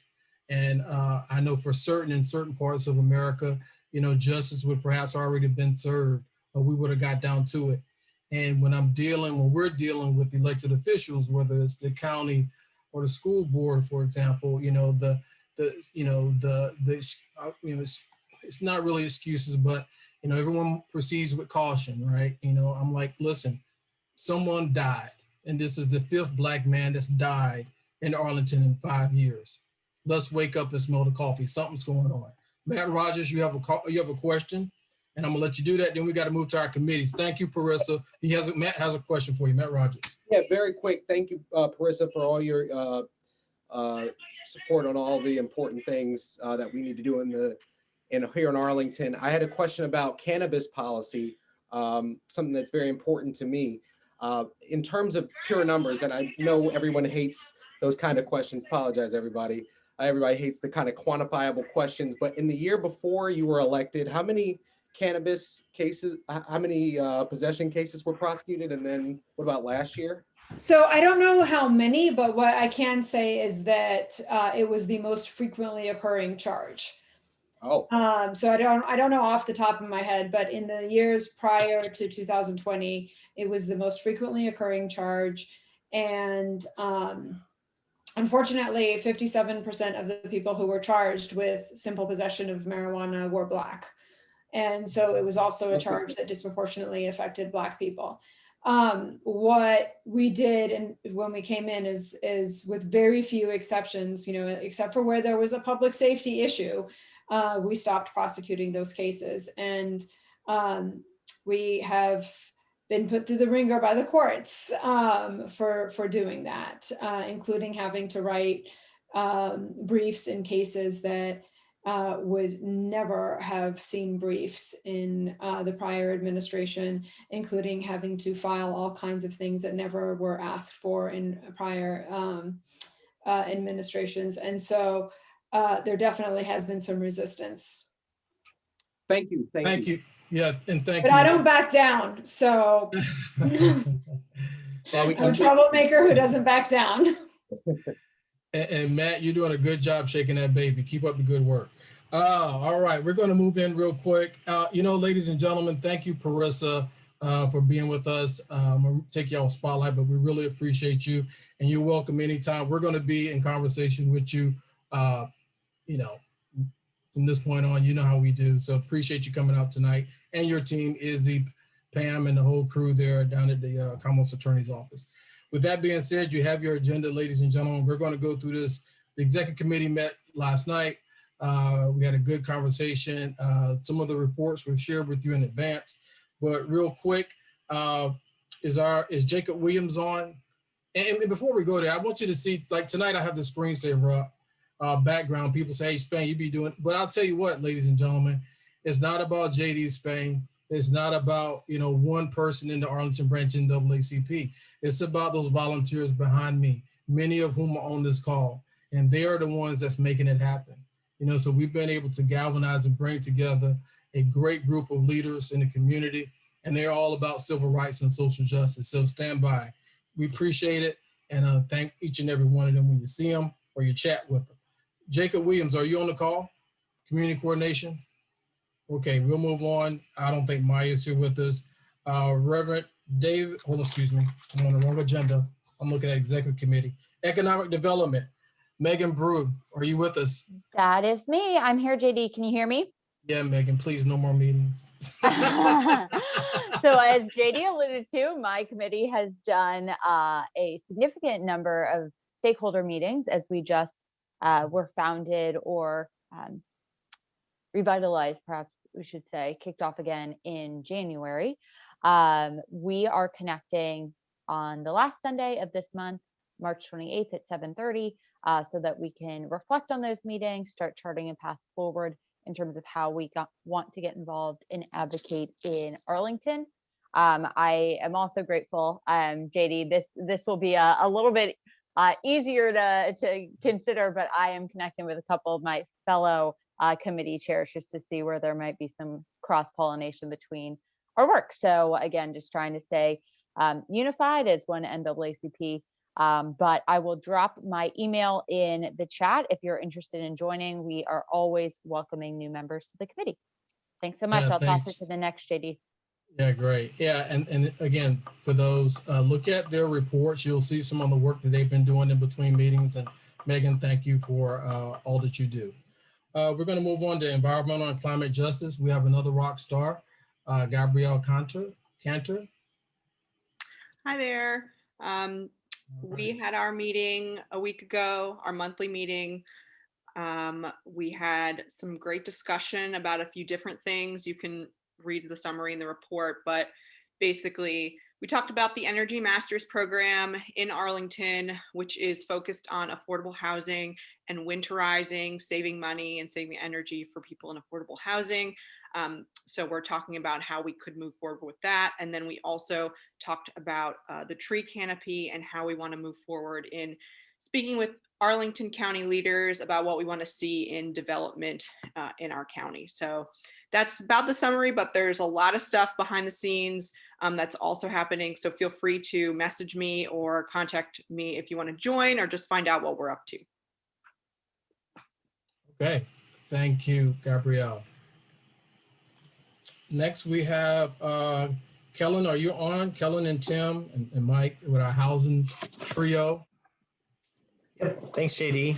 And I know for certain in certain parts of America, justice would perhaps already have been served, or we would have got down to it. And when we're dealing with elected officials, whether it's the county or the school board, for example, it's not really excuses, but everyone proceeds with caution, right? I'm like, listen, someone died, and this is the 5th Black man that's died in Arlington in 5 years. Let's wake up and smell the coffee. Something's going on. Matt Rogers, you have a question, and I'm gonna let you do that. Then we got to move to our committees. Thank you, Parisa. Matt has a question for you. Matt Rogers. Yeah, very quick. Thank you, Parisa, for all your support on all the important things that we need to do here in Arlington. I had a question about cannabis policy, something that's very important to me. In terms of pure numbers, and I know everyone hates those kind of questions, apologize everybody. Everybody hates the kind of quantifiable questions, but in the year before you were elected, how many cannabis cases, how many possession cases were prosecuted? And then what about last year? So I don't know how many, but what I can say is that it was the most frequently occurring charge. Oh. So I don't know off the top of my head, but in the years prior to 2020, it was the most frequently occurring charge. And unfortunately, 57% of the people who were charged with simple possession of marijuana were Black. And so it was also a charge that disproportionately affected Black people. What we did and when we came in is with very few exceptions, you know, except for where there was a public safety issue, we stopped prosecuting those cases. And we have been put through the ringer by the courts for doing that, including having to write briefs in cases that would never have seen briefs in the prior administration, including having to file all kinds of things that never were asked for in prior administrations. And so there definitely has been some resistance. Thank you. Thank you. Yeah, and thank but you. I don't back down. So I'm a And, troublemaker who doesn't back down. and Matt, you're doing a good job shaking that baby. Keep up the good work. All right, we're going to move in real quick. You know, ladies and gentlemen, thank you, Parisa, for being with us. I'll take y'all spotlight, but we really appreciate you, and you're welcome anytime. We're going to be in conversation with you, you know, from this point on. You know how we do. So appreciate you coming out tonight, and your team, Izzy, Pam, and the whole crew there down at the Commonwealth Attorney's Office. With that being said, you have your agenda, ladies and gentlemen. We're going to go through this. The executive committee met last night. We had a good conversation. Some of the reports were shared with you in advance, but real quick, is Jacob Williams on? And before we go there, I want you to see, like tonight I have the screensaver up, background. People say, hey, Spain, you be doing, but I'll tell you what, ladies and gentlemen, it's not about JD Spain. It's not about, you know, one person in the Arlington branch NAACP. It's about those volunteers behind me, many of whom are on this call, and they are the ones that's making it happen. You know, so we've been able to galvanize and bring together a great group of leaders in the community, and they're all about civil rights and social justice. So stand by. We appreciate it, and thank each and every one of them when you see them or you chat with them. Jacob Williams, are you on the call? Community coordination? Okay, we'll move on. I don't think Maya's here with us. Reverend Dave, excuse me. I'm on the wrong agenda. I'm looking at executive committee. Economic development. Megan Brew, are you with us? That is me. I'm here, JD. Can you hear me? Yeah, Megan, please, no more meetings. So as JD alluded to, my committee has done a significant number of stakeholder meetings as we just were founded or revitalized, perhaps we should say, kicked off again in January. We are connecting on the last Sunday of this month, March 28th at 7:30, so that we can reflect on those meetings, start charting a path forward in terms of how we want to get involved and advocate in Arlington. I am also grateful, JD, this will be a little bit easier to consider, but I am connecting with a couple of my fellow committee chairs just to see where there might be some cross-pollination between our work. So again, just trying to stay unified as one NAACP. But I will drop my email in the chat if you're interested in joining. We are always welcoming new members to the committee. Thanks so much. Yeah, I'll toss it to the next, JD. Yeah, great. Yeah, and again, for those, look at their reports. You'll see some of the work that they've been doing in between meetings. And Megan, thank you for all that you do. We're going to move on to environmental and climate justice. We have another rock star, Gabrielle Cantor. Hi there. We had our meeting a week ago, our monthly meeting. We had some great discussion about a few different things. You can read the summary in the report, but basically we talked about the Energy Masters program in Arlington, which is focused on affordable housing and winterizing, saving money and saving energy for people in affordable housing. So we're talking about how we could move forward with that. And then we also talked about the tree canopy and how we want to move forward in speaking with Arlington County leaders about what we want to see in development in our county. So that's about the summary, but there's a lot of stuff behind the scenes that's also happening. So feel free to message me or contact me if you want to join or just find out what we're up to. Okay, thank you, Gabrielle. Next, we have Kellen. Are you on? Kellen and Tim and Mike with our housing trio. Yep, thanks, JD.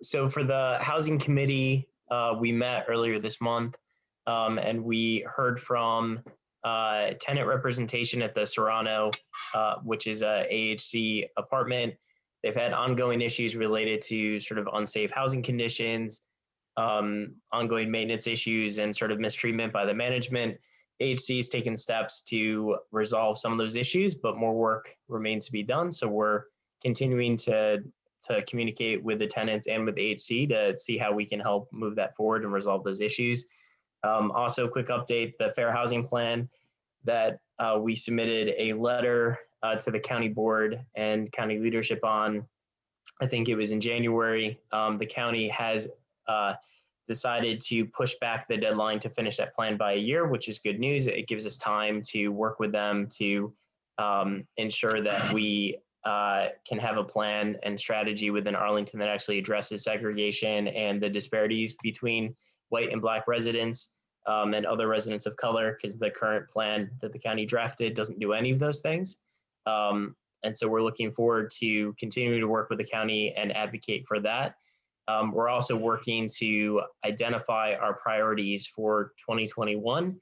So for the Housing Committee, we met earlier this month and we heard from tenant representation at the Serrano, which is a AHC apartment. They've had ongoing issues related to sort of unsafe housing conditions, ongoing maintenance issues, and sort of mistreatment by the management. AHC has taken steps to resolve some of those issues, but more work remains to be done. So we're continuing to communicate with the tenants and with AHC to see how we can help move that forward and resolve those issues. Also, quick update, the Fair Housing Plan that we submitted a letter to the county board and county leadership on, I think it was in January. The county has decided to push back the deadline to finish that plan by a year, which is good news. It gives us time to work with them to ensure that we can have a plan and strategy within Arlington that actually addresses segregation and the disparities between white and Black residents and other residents of color, because the current plan that the county drafted doesn't do any of those things. And so we're looking forward to continuing to work with the county and advocate for that. We're also working to identify our priorities for 2021.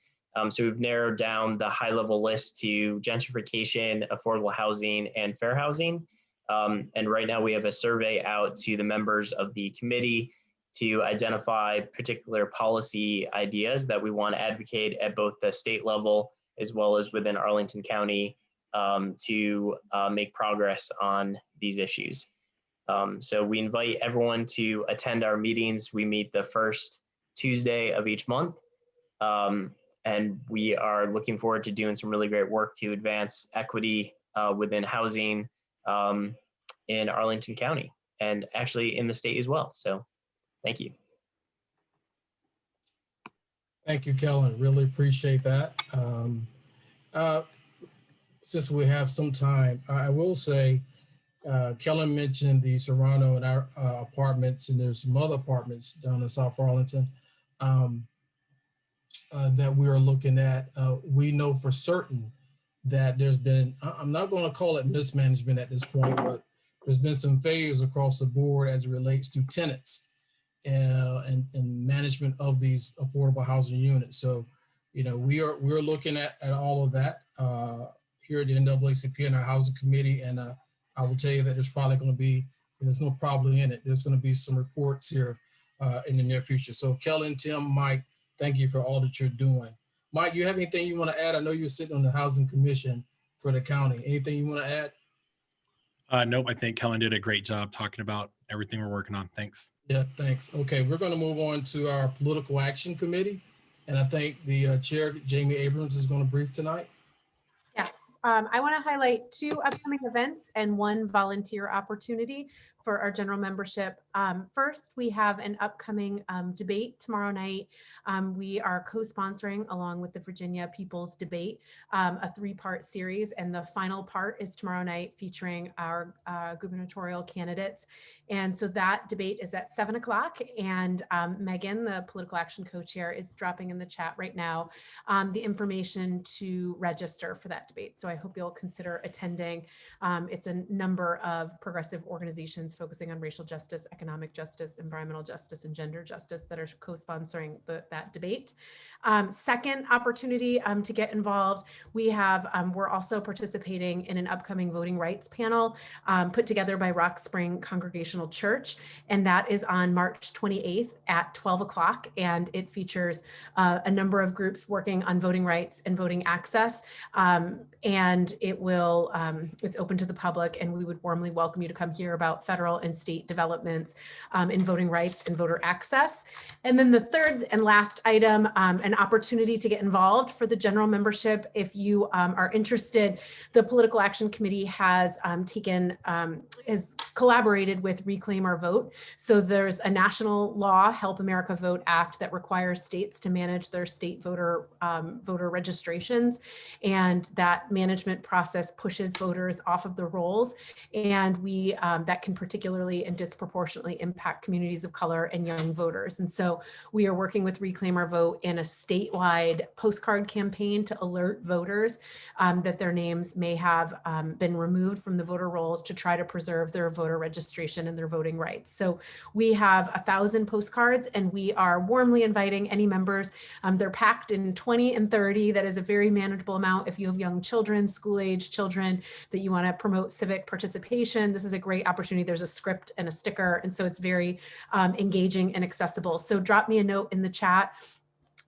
So we've narrowed down the high-level list to gentrification, affordable housing, and fair housing. And right now we have a survey out to the members of the committee to identify particular policy ideas that we want to advocate at both the state level as well as within Arlington County to make progress on these issues. So we invite everyone to attend our meetings. We meet the first Tuesday of each month. And we are looking forward to doing some really great work to advance equity within housing in Arlington County and actually in the state as well. So thank you. Thank you, Kellen. Really appreciate that. Since we have some time, I will say, Kellen mentioned the Serrano and our apartments, and there's some other apartments down in South Arlington that we are looking at. We know for certain that there's been, I'm not going to call it mismanagement at this point, but there's been some failures across the board as it relates to tenants and management of these affordable housing units. So, you know, we're looking at all of that here at the NAACP and our housing committee. And I will tell you that there's probably going to be, and there's no problem in it, there's going to be some reports here in the near future. So Kellen, Tim, Mike, thank you for all that you're doing. Mike, you have anything you want to add? I know you're sitting on the Housing Commission for the county. Anything you want to add? Nope, I think Kellen did a great job talking about everything we're working on. Thanks. Yeah, thanks. Okay, we're going to move on to our Political Action Committee. And I think the chair, Jamie Abrams, is going to brief tonight. Yes, I want to highlight 2 upcoming events and 1 volunteer opportunity for our general membership. First, we have an upcoming debate tomorrow night. We are co-sponsoring along with the Virginia People's Debate, a 3-part series, and the final part is tomorrow night featuring our gubernatorial candidates. And so that debate is at 7 o'clock, and Megan, the Political Action Co-Chair, is dropping in the chat right now the information to register for that debate. So I hope you'll consider attending. It's a number of progressive organizations focusing on racial justice, economic justice, environmental justice, and gender justice that are co-sponsoring that debate. Second opportunity to get involved, we're also participating in an upcoming voting rights panel put together by Rock Spring Congregational Church, and that is on March 28th at 12 o'clock, and it features a number of groups working on voting rights and voting access. And and it's open to the public, and we would warmly welcome you to come hear about federal and state developments in voting rights and voter access. And then the third and last item, an opportunity to get involved for the general membership. If you are interested, the Political Action Committee has collaborated with Reclaim Our Vote. So there's a national law, Help America Vote Act, that requires states to manage their state voter registrations, and that management process pushes voters off of the rolls, and that can particularly and disproportionately impact communities of color and young voters. And so we are working with Reclaim Our Vote in a statewide postcard campaign to alert voters that their names may have been removed from the voter rolls to try to preserve their voter registration and their voting rights. So we have 1,000 postcards, and we are warmly inviting any members. They're packed in 20 and 30. That is a very manageable amount. If you have young children, school-age children, that you want to promote civic participation, this is a great opportunity. There's a script and a sticker, and so it's very engaging and accessible. So drop me a note in the chat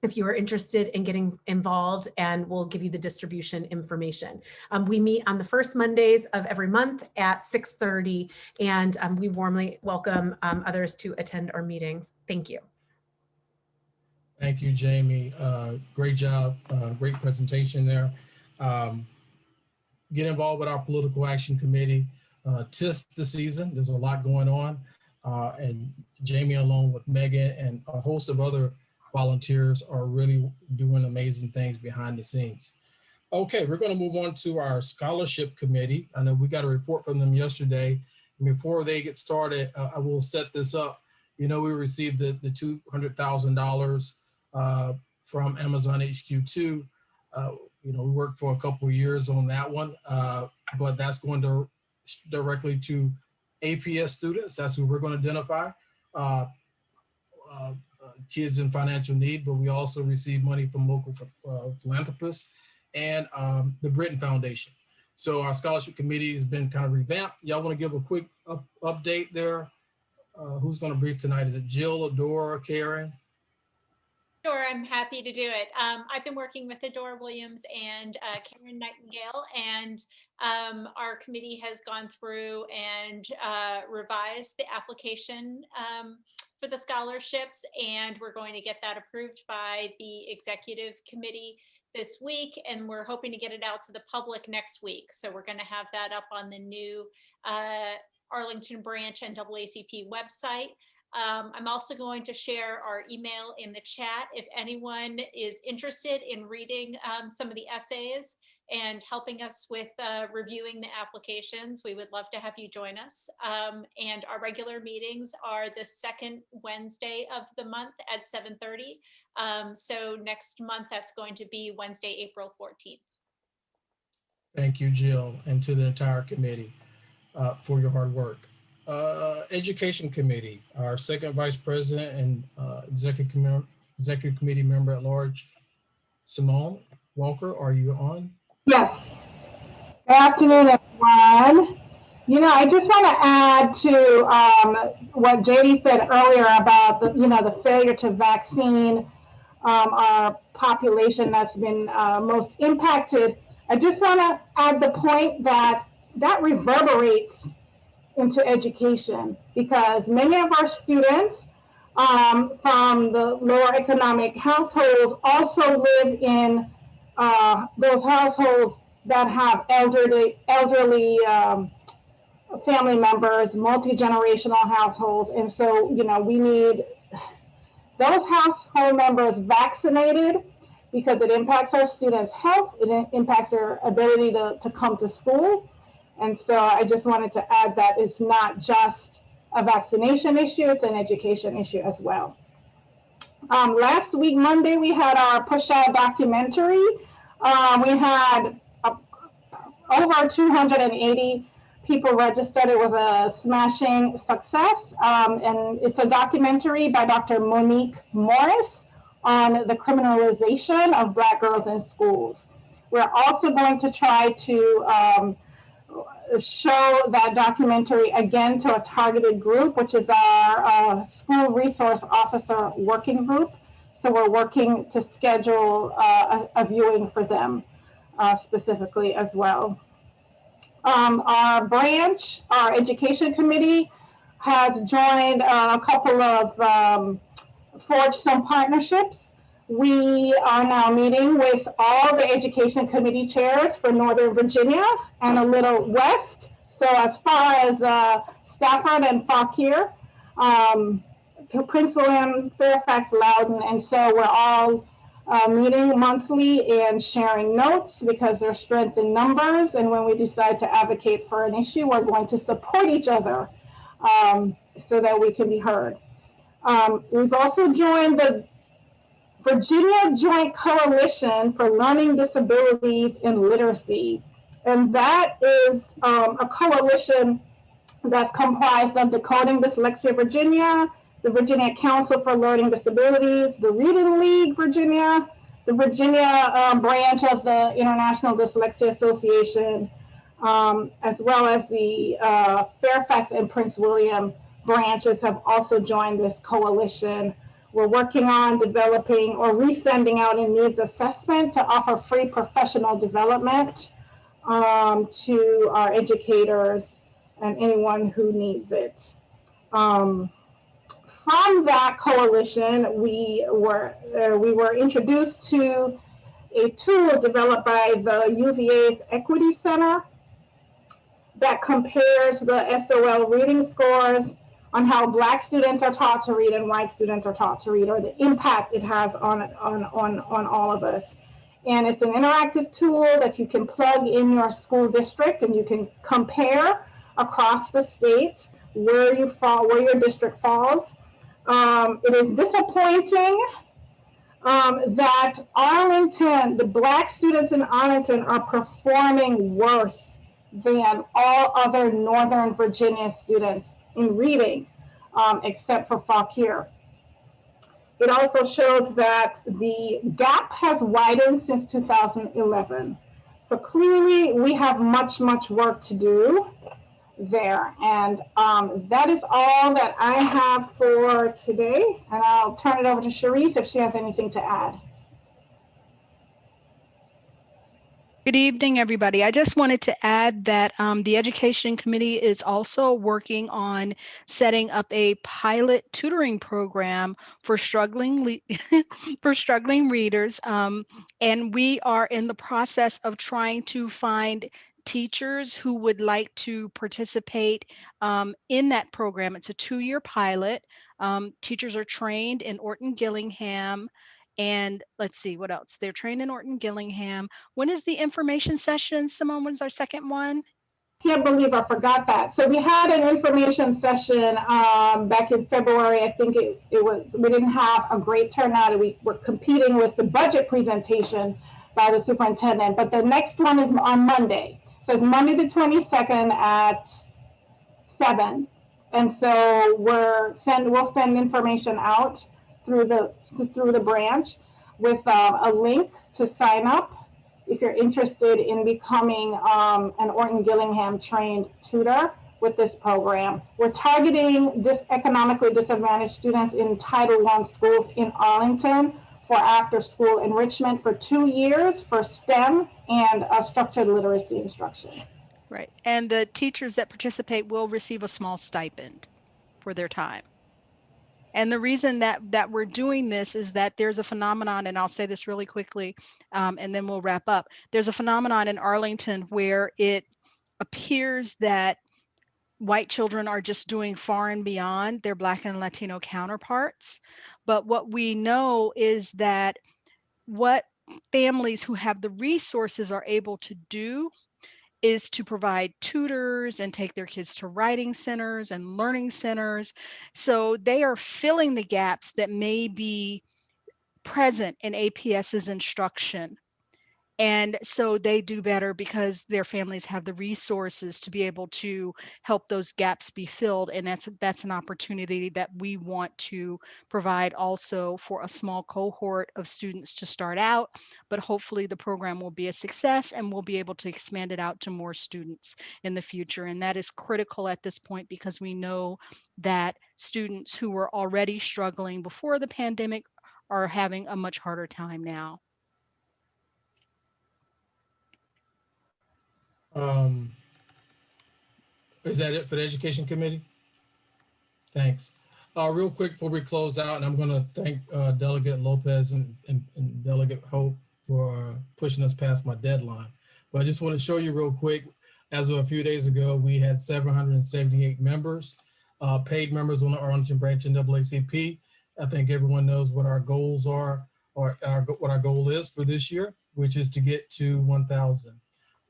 if you are interested in getting involved, and we'll give you the distribution information. We meet on the first Mondays of every month at 6:30, and we warmly welcome others to attend our meetings. Thank you. Thank you, Jamie. Great job. Great presentation there. Get involved with our Political Action Committee. 'Tis the season. There's a lot going on. And Jamie, along with Megan and a host of other volunteers, are really doing amazing things behind the scenes. Okay, we're going to move on to our Scholarship Committee. I know we got a report from them yesterday. Before they get started, I will set this up. You know, we received the $200,000 from Amazon HQ2. You know, we worked for a couple of years on that one, but that's going to directly to APS students. That's who we're going to identify. Kids in financial need, but we also receive money from local philanthropists and the Britain Foundation. So our scholarship committee has been kind of revamped. Y'all want to give a quick update there? Who's going to brief tonight? Is it Jill, Adora, Karen? Sure, I'm happy to do it. I've been working with Adora Williams and Karen Nightingale, and our committee has gone through and revised the application for the scholarships, and we're going to get that approved by the executive committee this week, and we're hoping to get it out to the public next week. So we're going to have that up on the new Arlington branch NAACP website. I'm also going to share our email in the chat. If anyone is interested in reading some of the essays and helping us with reviewing the applications, we would love to have you join us. And our regular meetings are the second Wednesday of the month at 7:30. So next month, that's going to be Wednesday, April 14th. Thank you, Jill, and to the entire committee for your hard work. Education Committee, our second Vice President and Executive Committee Member at Large, Simone Walker, are you on? Yes. Good afternoon, everyone. You know, I just want to add to what JD said earlier about the failure to vaccine our population that's been most impacted. I just want to add the point that reverberates into education, because many of our students from the lower economic households also live in those households that have elderly family members, multi-generational households. And so, you know, we need those household members vaccinated, because it impacts our students' health, it impacts their ability to come to school. And so I just wanted to add that it's not just a vaccination issue, it's an education issue as well. Last week, Monday, we had our Push Out documentary. We had over 280 people registered. It was a smashing success. And it's a documentary by Dr. Monique Morris on the criminalization of Black girls in schools. We're also going to try to show that documentary again to a targeted group, which is our school resource officer working group. So we're working to schedule a viewing for them. specifically as well. Our branch, our education committee, has joined a couple of forged some partnerships. We are now meeting with all the education committee chairs for Northern Virginia and a little west. So as far as Stafford and Fauquier, Prince William, Fairfax, Loudoun, and so we're all meeting monthly and sharing notes because there's strength in numbers. And when we decide to advocate for an issue, we're going to support each other so that we can be heard. We've also joined the Virginia Joint Coalition for Learning Disabilities and Literacy. And that is a coalition that's comprised of Decoding Dyslexia Virginia, the Virginia Council for Learning Disabilities, the Reading League Virginia, the Virginia branch of the International Dyslexia Association, as well as the Fairfax and Prince William branches have also joined this coalition. We're working on developing or resending out a needs assessment to offer free professional development to our educators and anyone who needs it. From that coalition, we were introduced to a tool developed by the UVA's Equity Center that compares the SOL reading scores on how Black students are taught to read and white students are taught to read, or the impact it has on all of us. And it's an interactive tool that you can plug in your school district, and you can compare across the state where you fall, where your district falls. It is disappointing that Arlington, the Black students in Arlington are performing worse than all other Northern Virginia students in reading, except for Fauquier. It also shows that the gap has widened since 2011. So clearly we have much work to do there. And that is all that I have for today. And I'll turn it over to Sharice if she has anything to add. Good evening, everybody. I just wanted to add that the Education Committee is also working on setting up a pilot tutoring program for struggling readers, and we are in the process of trying to find teachers who would like to participate in that program. It's a 2-year pilot. Teachers are trained in Orton-Gillingham. And let's see what else. They're trained in Orton-Gillingham. When is the information session? Simone, when's our second one? Can't believe I forgot that. So we had an information session back in February. I think it was, we didn't have a great turnout. We were competing with the budget presentation by the superintendent, but the next one is on Monday. So it's Monday the 22nd at 7. And so we'll send information out through the branch with a link to sign up if you're interested in becoming an Orton-Gillingham trained tutor with this program. We're targeting economically disadvantaged students in Title I schools in Arlington for after-school enrichment for 2 years for STEM and structured literacy instruction. Right. And the teachers that participate will receive a small stipend for their time. And the reason that we're doing this is that there's a phenomenon, and I'll say this really quickly, and then we'll wrap up. There's a phenomenon in Arlington where it appears that white children are just doing far and beyond their Black and Latino counterparts. But what we know is that what families who have the resources are able to do is to provide tutors and take their kids to writing centers and learning centers. So they are filling the gaps that may be present in APS's instruction. And so they do better because their families have the resources to be able to help those gaps be filled. And that's an opportunity that we want to provide also for a small cohort of students to start out, but hopefully the program will be a success and we'll be able to expand it out to more students in the future. And that is critical at this point because we know that students who were already struggling before the pandemic are having a much harder time now. Is that it for the Education Committee? Thanks. Real quick before we close out, and I'm going to thank Delegate Lopez and Delegate Hope for pushing us past my deadline. But I just want to show you real quick, as of a few days ago, we had 778 members, paid members on the Arlington branch NAACP. I think everyone knows what our goals are, or what our goal is for this year, which is to get to 1,000.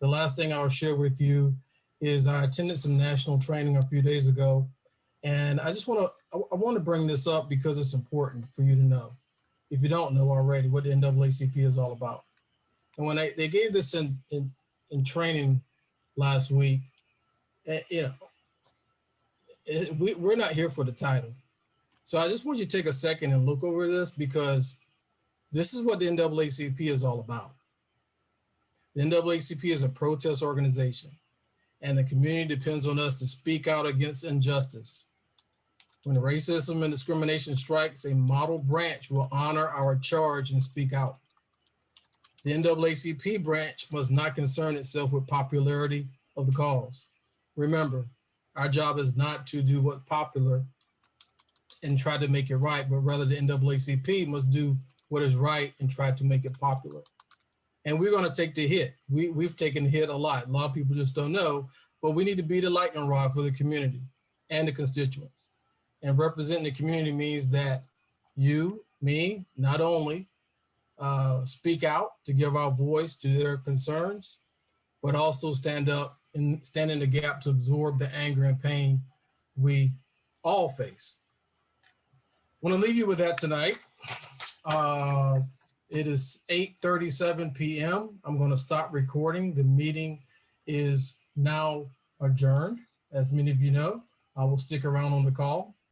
The last thing I'll share with you is I attended some national training a few days ago, and I just want to bring this up because it's important for you to know, if you don't know already, what the NAACP is all about. And when they gave this in training last week, we're not here for the title. So I just want you to take a second and look over this, because this is what the NAACP is all about. The NAACP is a protest organization, and the community depends on us to speak out against injustice. When racism and discrimination strikes, a model branch will honor our charge and speak out. The NAACP branch must not concern itself with popularity of the cause. Remember, our job is not to do what's popular and try to make it right, but rather the NAACP must do what is right and try to make it popular. And we're going to take the hit. We've taken the hit a lot. A lot of people just don't know, but we need to be the lightning rod for the community and the constituents. And representing the community means that you, me, not only speak out to give our voice to their concerns, but also stand up and stand in the gap to absorb the anger and pain we all face. I want to leave you with that tonight. It is 8:37 p.m. I'm going to stop recording. The meeting is now adjourned. As many of you know, I will stick around on the call.